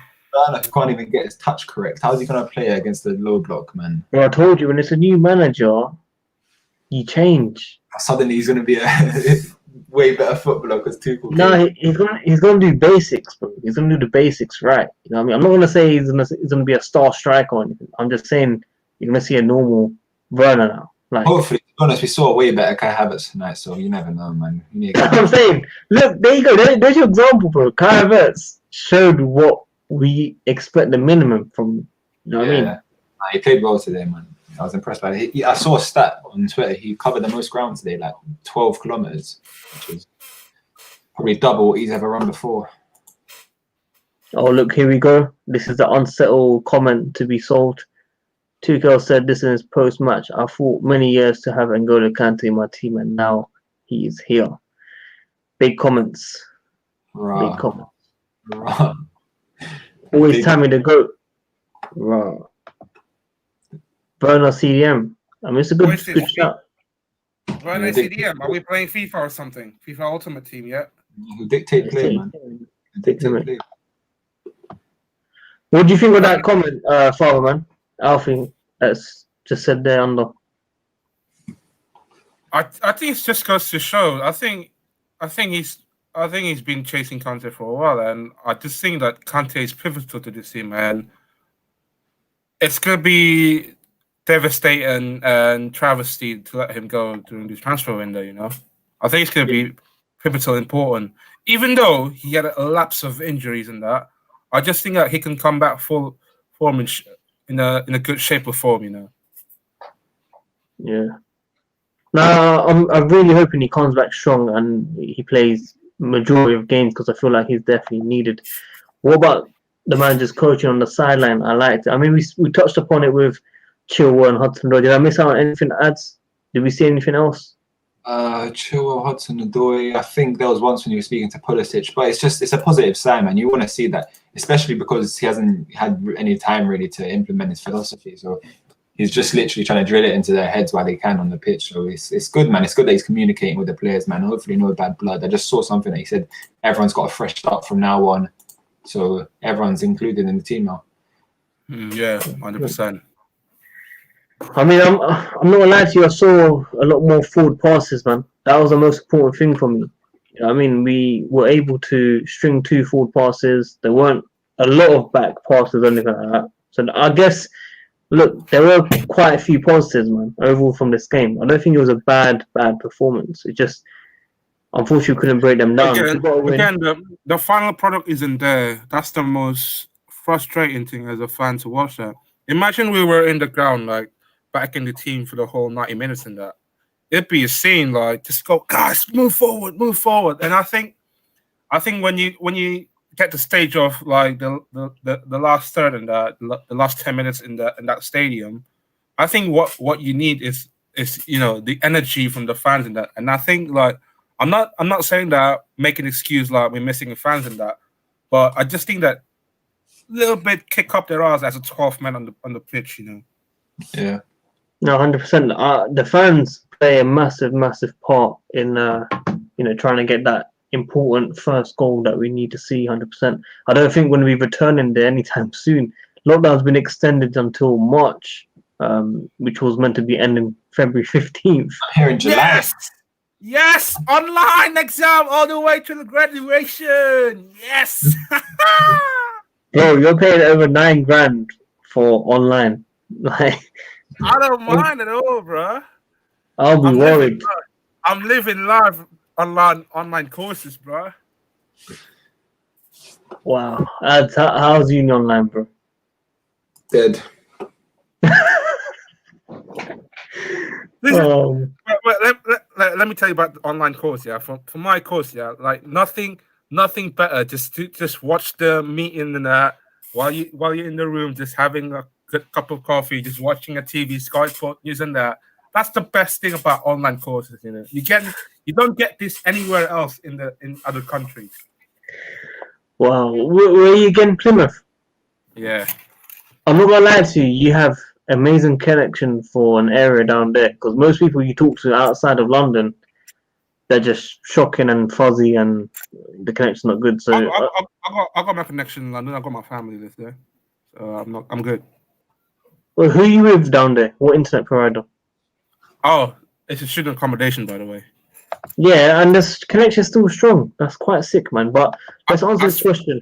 can't even get his touch correct. How's he going to play against the low block, man? Well, I told you, when it's a new manager, you change. Suddenly he's going to be a way better footballer because Tuchel. No, he's gonna do basics, bro. He's gonna do the basics right. You know what I mean? I'm not gonna say he's gonna be a star striker or anything. I'm just saying you're gonna see a normal Werner now. Like, hopefully, to be honest, we saw a way better Kai Havertz tonight, so you never know, man. That's what I'm saying. Look, there you go. There's your example, bro. Kai Havertz showed what we expect the minimum from. You know what I mean? Nah, he played well today, man. I was impressed by it. I saw a stat on Twitter. He covered the most ground today, like 12 kilometers, which is probably double what he's ever run before. Oh, look, here we go. This is the unsettled comment to be solved. Tuchel said this in his post-match. I fought many years to have N'Golo Kante in my team, and now he is here. Big comments. Big comments. Always Tammy the GOAT. Raw. Werner CDM. I mean, it's a good shout. Werner CDM. Are we playing FIFA or something? FIFA Ultimate Team, yeah? Who dictate play, man. Dictate play. What do you think of that comment, Father, man? Alfie, that's just said there under. I think it just goes to show. I think he's been chasing Kante for a while, and I just think that Kante is pivotal to this team, and it's gonna be devastating and travesty to let him go during this transfer window. You know, I think it's gonna be pivotal, important. Even though he had a lapse of injuries and that, I just think that he can come back full form in a good shape of form. You know. Yeah. No, I'm really hoping he comes back strong and he plays majority of games because I feel like he's definitely needed. What about the manager's coaching on the sideline? I liked it. I mean, we touched upon it with Chilwell and Hudson-Odoi. Did I miss out on anything to add? Did we see anything else? Chilwell, Hudson-Odoi. I think there was once when you were speaking to Pulisic, but it's a positive sign, man. You want to see that, especially because he hasn't had any time really to implement his philosophy. So he's just literally trying to drill it into their heads while they can on the pitch. So it's good, man. It's good that he's communicating with the players, man. Hopefully no bad blood. I just saw something that he said everyone's got a fresh start from now on. So everyone's included in the team now. Yeah, 100%. I mean, I'm not gonna lie to you. I saw a lot more forward passes, man. That was the most important thing for me. I mean, we were able to string 2 forward passes. There weren't a lot of back passes or anything like that. So I guess, look, there were quite a few positives, man, overall from this game. I don't think it was a bad performance. It just, unfortunately, we couldn't break them down. Again, the final product isn't there. That's the most frustrating thing as a fan to watch that. Imagine we were in the ground, like, backing the team for the whole 90 minutes and that. It'd be a scene like, just go, guys, move forward. And I think when you get the stage of like the last third and the last 10 minutes in that stadium, I think what you need is the energy from the fans in that. And I think like I'm not saying that make an excuse like we're missing the fans in that, but I just think that a little bit kick up their ass as a 12th man on the pitch, Yeah. No, 100%. The fans play a massive part in trying to get that important first goal that we need to see. 100%. I don't think when we return in there anytime soon. Lockdown's been extended until March, which was meant to be ending February 15th. Here in July. Yes, online exam all the way to the graduation. Yes. Bro, you're paying over $9,000 for online. Like, I don't mind at all, bro. I'll be worried. I'm living live online courses, bro. Wow. How's uni online, bro? Dead. Listen, let me tell you about the online course, yeah. For my course, yeah, like nothing better. Just watch the meeting and that while you're in the room, just having a good cup of coffee, just watching a TV, Sky Sport, using that. That's the best thing about online courses, You don't get this anywhere else in other countries. Wow. Where are you again? Plymouth? Yeah. I'm not gonna lie to you, you have amazing connection for an area down there, because most people you talk to outside of London, they're just shocking and fuzzy and the connection's not good. So I got my connection in London. I got my family live there, so I'm good. Well, who are you with down there? What internet provider? Oh, it's a student accommodation, by the way. Yeah, and this connection's still strong. That's quite sick, man. But let's answer this question.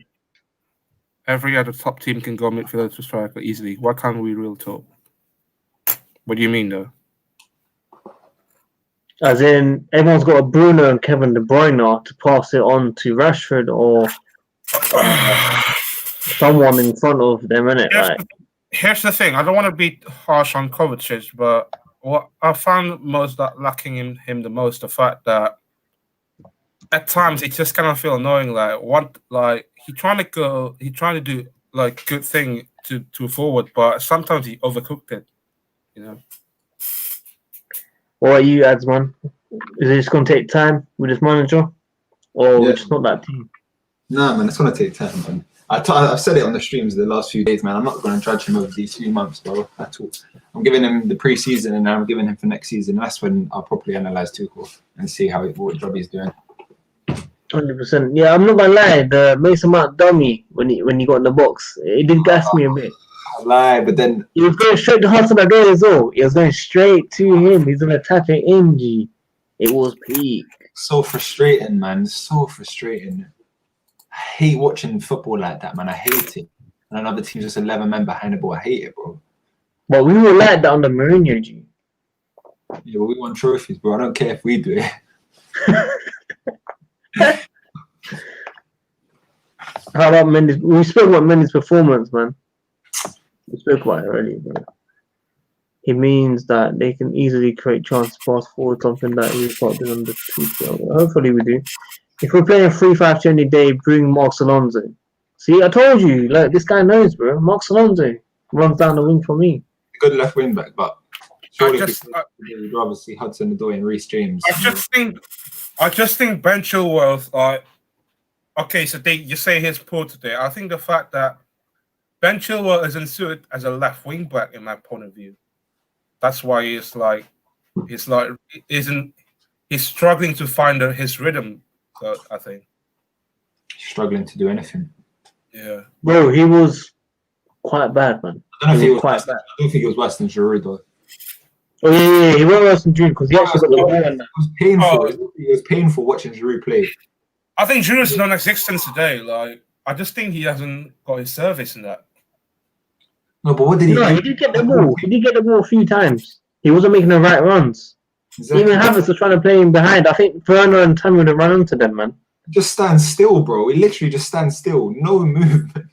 Every other top team can go midfielder to striker easily. Why can't we real talk? What do you mean, though? As in, everyone's got a Bruno and Kevin De Bruyne to pass it on to Rashford or someone in front of them, innit? Here's the thing. I don't want to be harsh on Kovacic, but what I found most lacking in him the most, the fact that at times it just kind of feel annoying. He's trying to do like good thing to forward, but sometimes he overcooked it. What are you, ads, man? Is it just going to take time with this manager, or we're just not that team? Nah, man, it's going to take time, man. I've said it on the streams the last few days, man. I'm not going to judge him over these few months, bro, at all. I'm giving him the pre-season, and I'm giving him for next season. That's when I'll properly analyse Tuchel and see what job he's doing. 100%. Yeah, I'm not gonna lie. The Mason Mount dummy when he got in the box, it did gas me a bit. I lie, but then he was going straight to Hudson-Odoi as well. He was going straight to him. He's gonna tap it in. G. It was peak. So frustrating, man. So frustrating. I hate watching football like that, man. I hate it. And another team's just 11 men behind the ball. I hate it, bro. But we were like that under Mourinho, G. Yeah, but we won trophies, bro. I don't care if we do it. How about Mendy's? We spoke about Mendy's performance, man. We spoke about it already, bro. It means that they can easily create chances pass forward, something that we can't do on the Tuchel. Hopefully we do. If we're playing 3-5-2 any day, bring Marcos Alonso. See, I told you, like, this guy knows, bro. Marcos Alonso runs down the wing for me. Good left wing back, but Surely we'd rather see Hudson-Odoi and Reece James. I just think Ben Chilwell's like, okay, so you say he's poor today. I think the fact that Ben Chilwell isn't suited as a left wing back in my point of view. That's why he's struggling to find his rhythm. So I think struggling to do anything. Yeah, bro, he was quite bad, man. I don't know if he was quite bad. I don't think he was worse than Giroud though. Oh yeah, he went worse than Giroud because he actually got the ball. It was painful. It was painful watching Giroud play. I think Giroud's non-existent today. Like, I just think he hasn't got his service in that. No, but what did he? No, he did get the ball. He did get the ball a few times. He wasn't making the right runs. Exactly. Even Havertz was trying to play him behind. I think Werner and Timo would have run into them, man. Just stand still, bro. He literally just stands still. No movement.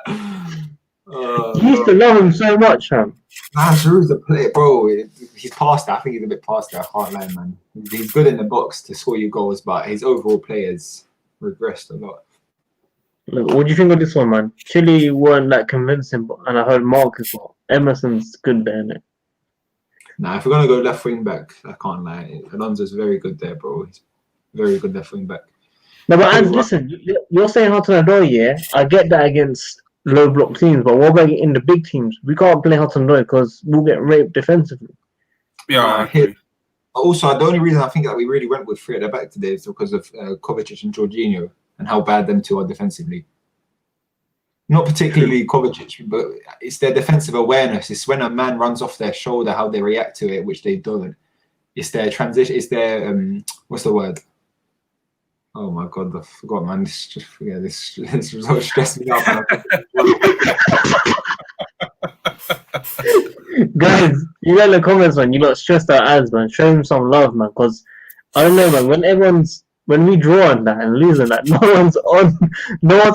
You used to love him so much, man. Nah, Giroud's a player, bro. He's past that. I think he's a bit past that. I can't lie, man. He's good in the box to score you goals, but his overall play has regressed a lot. Look, what do you think of this one, man? Chile weren't that convincing, and I heard Mark as well. Emerson's good there, innit? Nah, if we're gonna go left wing back, I can't lie. Alonso's very good there, bro. He's very good left wing back. No, but listen, you're saying Hudson-Odoi, yeah? I get that against low block teams, but what about in the big teams? We can't play Hudson-Odoi because we'll get raped defensively. Yeah. Also, the only reason I think that we really went with three at the back today is because of Kovacic and Jorginho and how bad them two are defensively. Not particularly Kovacic, but it's their defensive awareness. It's when a man runs off their shoulder, how they react to it, which they don't. It's their transition. It's their what's the word? Oh my god, I forgot, man. This result stressed me out. Guys, you got in the comments, man. You got stressed out ads, man. Show him some love, man. Because I don't know, man. When we draw on that and lose on that, no one's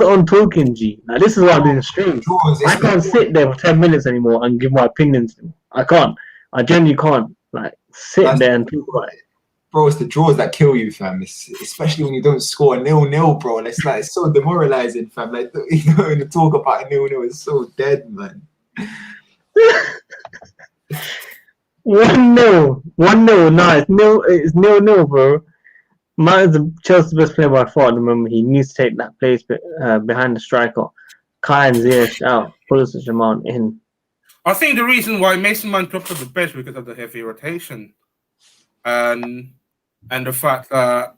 on talking, G. Now this is what I'm doing stream. I can't sit there for 10 minutes anymore and give my opinions. I can't. I genuinely can't. Like sit there and talk about it. Bro, it's the draws that kill you, fam. Especially when you don't score 0-0, bro. It's so demoralizing, fam. Like, you know, when you talk about 0-0, it's so dead, man. 1-0. No, it's 0-0, bro. Mount is Chelsea's best player by far at the moment. He needs to take that place behind the striker. Kai and Ziyech out. Pulisic and Mount in. I think the reason why Mason Mount dropped off the bench because of the heavy rotation. And the fact that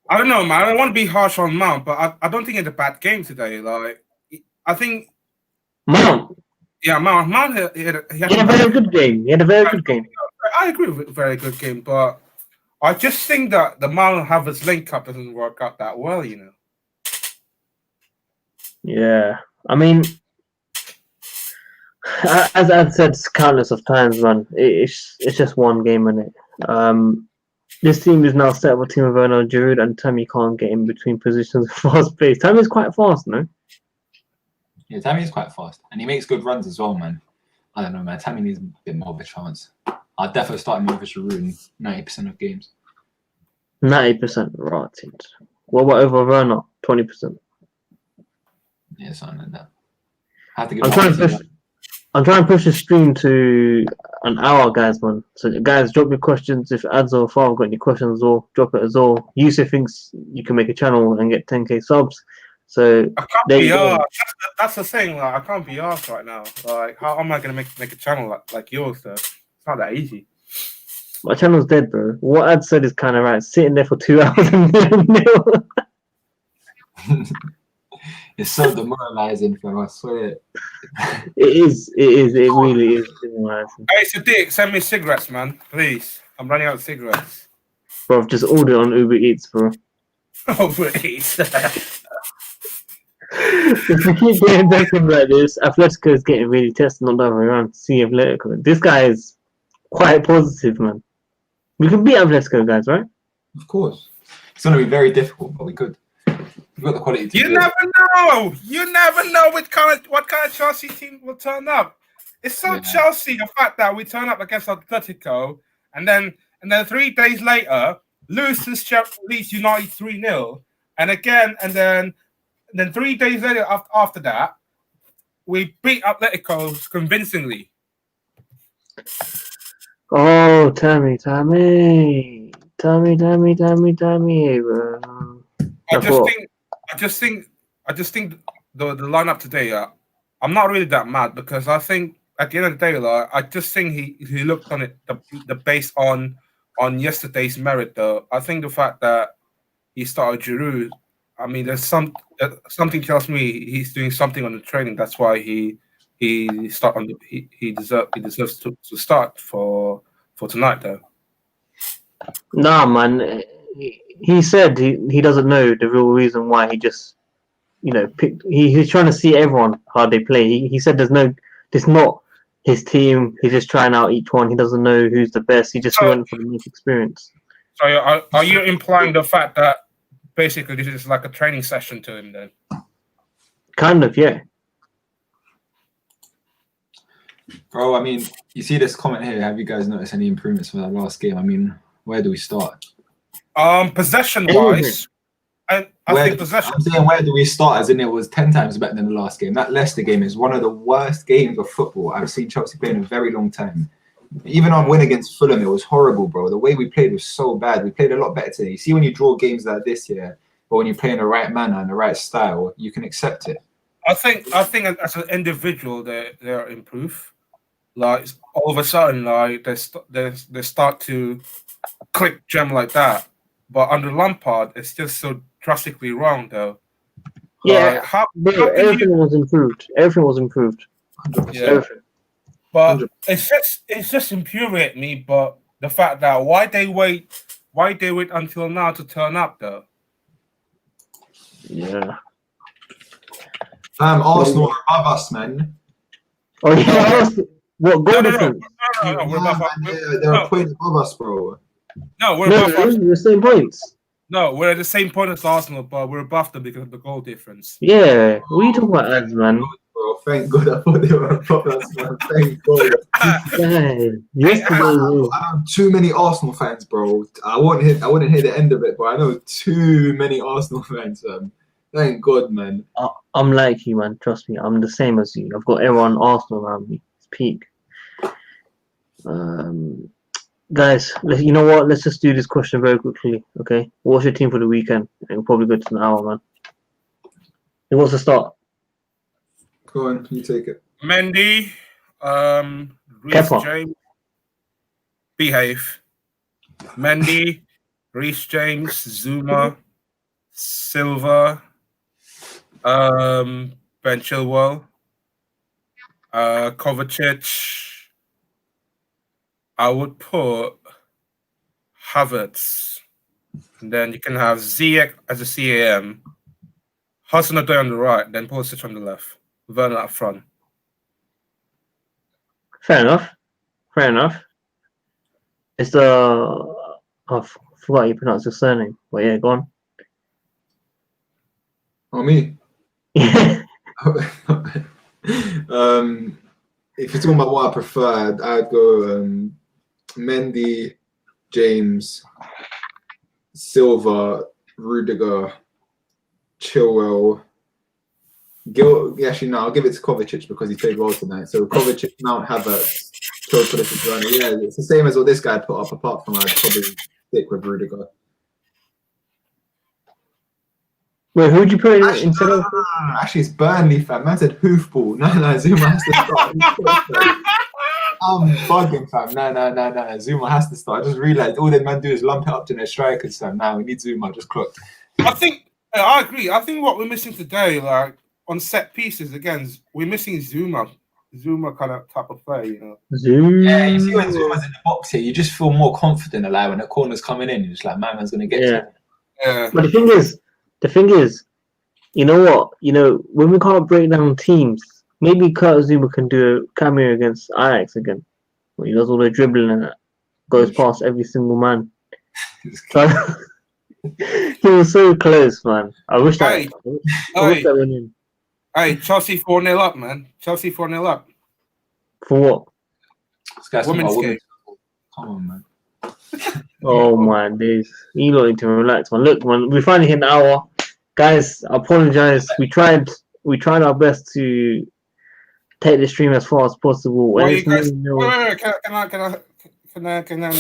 I don't know, man. I don't want to be harsh on Mount, but I don't think it's a bad game today. Like, I think Mount. Yeah, Mount he had a very good game. He had a very good game. I agree with a very good game, but I just think that the Mount and Havertz link up doesn't work out that well, you know. Yeah, I mean, as I've said countless of times, man, it's just one game, innit? This team is now set up with Timo Werner, Giroud, and Tammy can't get in between positions of fast pace. Tammy's quite fast, no? Yeah, Tammy is quite fast, and he makes good runs as well, man. I don't know, man. Tammy needs a bit more of a chance. I'll definitely start him over Giroud in 90% of games. 90%, right? What about over Werner? 20%. Yeah, something like that. I have to give I'm trying to push the stream to an hour, guys, man. So, guys, drop your questions. If Ads or Far got any questions, or drop it as well. Yusuf thinks you can make a channel and get 10k subs. So I can't be arsed. That's the thing. Like, I can't be arsed right now. Like, how am I gonna make a channel like yours? Though it's not that easy. My channel's dead, bro. What Ad said is kind of right. Sitting there for 2 hours and nil. It's so demoralizing, fam. I swear. It is. It really is demoralizing. Hey, Sadiq, send me cigarettes, man. Please. I'm running out of cigarettes. Bro, just order on Uber Eats, bro. Uber Eats. If we keep getting back in like this, Atletico is getting really tested on the other way around. See Atletico. This guy is quite positive, man. We can beat Atletico, guys, right? Of course. It's going to be very difficult, but we could. We've got the quality to You never know. You never know what kind of Chelsea team will turn up. It's so Chelsea, the fact that we turn up against Atletico and then 3 days later lose to Leeds United 3-0, and then 3 days later after that we beat Atletico convincingly. Oh, Tammy, bro. I just think the lineup today. I'm not really that mad because I think at the end of the day, like, I just think he looked on it the based on yesterday's merit. Though I think the fact that he started Giroud, I mean, there's something tells me he's doing something on the training. That's why he deserves to start for tonight though. Nah, man. He said he doesn't know the real reason why he just, picked. He's trying to see everyone how they play. He said it's not his team. He's just trying out each one. He doesn't know who's the best. He just went for the most experience. So are you implying the fact that basically this is like a training session to him then? Kind of, yeah. Bro, I mean, you see this comment here. Have you guys noticed any improvements from that last game? I mean, where do we start? Possession-wise, I think possession. I'm saying, where do we start? As in, it was 10 times better than the last game. That Leicester game is one of the worst games of football I've seen Chelsea play in a very long time. Even our win against Fulham, it was horrible, bro. The way we played was so bad. We played a lot better today. You see, when you draw games like this year, but when you play in the right manner and the right style, you can accept it. I think as an individual, they're improved. Like all of a sudden, like they start to click gem like that. But under Lampard, it's just so drastically wrong, though. Yeah, everything was improved. Everything was improved. Yeah. Everything. But it's just infuriating me. But the fact that why they wait until now to turn up, though. Yeah. Arsenal are above us, man. Oh yeah. What goal difference? No, we're above. They're a point above us, bro. No, we're above. We're the same points. No, we're at the same point as Arsenal, but we're above them because of the goal difference. Yeah, what are you talking about, ads, man? Bro, thank God. I thought they were above us, man. Thank God. Yesterday, I know too many Arsenal fans, bro. I wouldn't hear the end of it, but I know too many Arsenal fans, man. Thank God, man. I'm like you, man. Trust me, I'm the same as you. I've got everyone Arsenal around me. It's peak. Guys, you know what? Let's just do this question very quickly, okay? What's your team for the weekend? And we'll probably go to an hour, man. Who wants to start? Go on, you take it. Mendy, Reece James, behave. Mendy, Reece James, Zuma, Silva, Ben Chilwell, Kovacic. I would put Havertz. And then you can have Ziyech as a CAM, Hudson-Odoi on the right, then Pulisic on the left, Werner up front. Fair enough. It's the... I forgot how you pronounce your surname. But yeah, go on. Oh, me? Yeah. If you're talking about what I prefer, I'd go Mendy, James, Silva, Rudiger, Chilwell. Actually, no, I'll give it to Kovacic because he played well tonight. So Kovacic, Mount, Havertz, Pulisic, Werner. Yeah, it's the same as what this guy put up. Apart from, I'd probably stick with Rudiger. Wait, who'd you put in instead of? No. Actually, it's Burnley, fam. Man said hoofball. No, Zuma has to start. I'm bugging, fam. No. Zuma has to start. I just realised all they man do is lump it up to their strikers, fam. Now we need Zuma. Just clocked. I agree. I think what we're missing today, like on set pieces, again, we're missing Zuma. Zuma kind of type of play, you know. Yeah, you see when Zuma's in the box here, you just feel more confident, like when the corner's coming in, you're just like, man's going to get to it. Yeah. But the thing is, you know what? When we can't break down teams, maybe Kurt Zuma can do a cameo against Ajax again. Where he does all the dribbling and that. Goes past every single man. He was so close, man. I wish that went in. Hey, Chelsea 4-0 up, man. Chelsea 4-0 up. For what? This guy's Women's game. Come on, man. Oh my days. You don't need to relax, man. Look, man, we finally hit an hour. Guys, I apologize. We tried our best to take the stream as far as possible. Why When you it's guys? new, Wait. Can I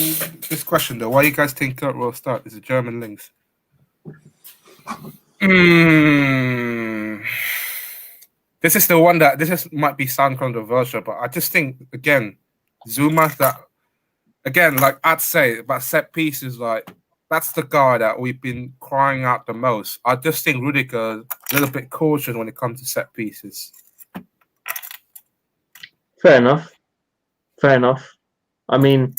this question though? Why you guys think Kurt will start? Is it German links? This is the one that might be sound controversial, but I just think again, Zuma's that again, like I'd say about set pieces, like that's the guy that we've been crying out the most. I just think Rudiger a little bit cautious when it comes to set pieces. fair enough. I mean,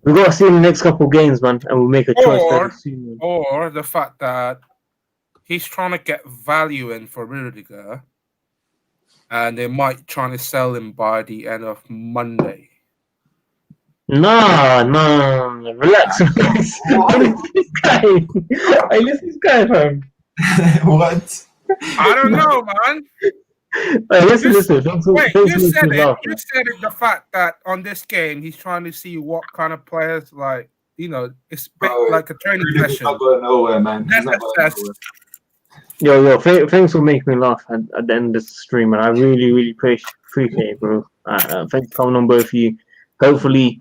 we've got to see in the next couple of games, man, and we'll make a choice very soon. Or the fact that he's trying to get value in for Rudiger, and they might try to sell him by the end of Monday. No, relax. What is this guy? I listen this guy, fam. What? I don't know, man. Hey, listen. Don't Wait, talk you to me said too it. loud, You man. said it. The fact that on this game he's trying to see what kind of players, like it's a bit Bro, like a training Rudiger's session. not going nowhere, man. He's not going Let's nowhere. Yo, thanks for making me laugh at the end of this stream, and I really appreciate it, bro. Thanks for coming on, both of you. Hopefully,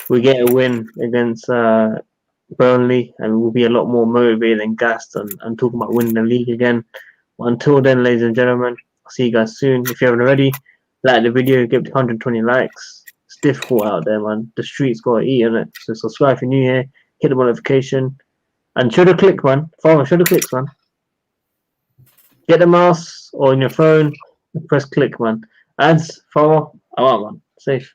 we get a win against Burnley, and we'll be a lot more motivated and gassed and talking about winning the league again. But until then, ladies and gentlemen, I'll see you guys soon. If you haven't already, like the video, give it 120 likes. It's difficult out there, man. The streets got to eat, innit? So subscribe if you're new here, hit the notification, and show the click, man. Follow, show the clicks, man. Get the mouse or on your phone, and press click, man. Ads, follow, out, man. Safe.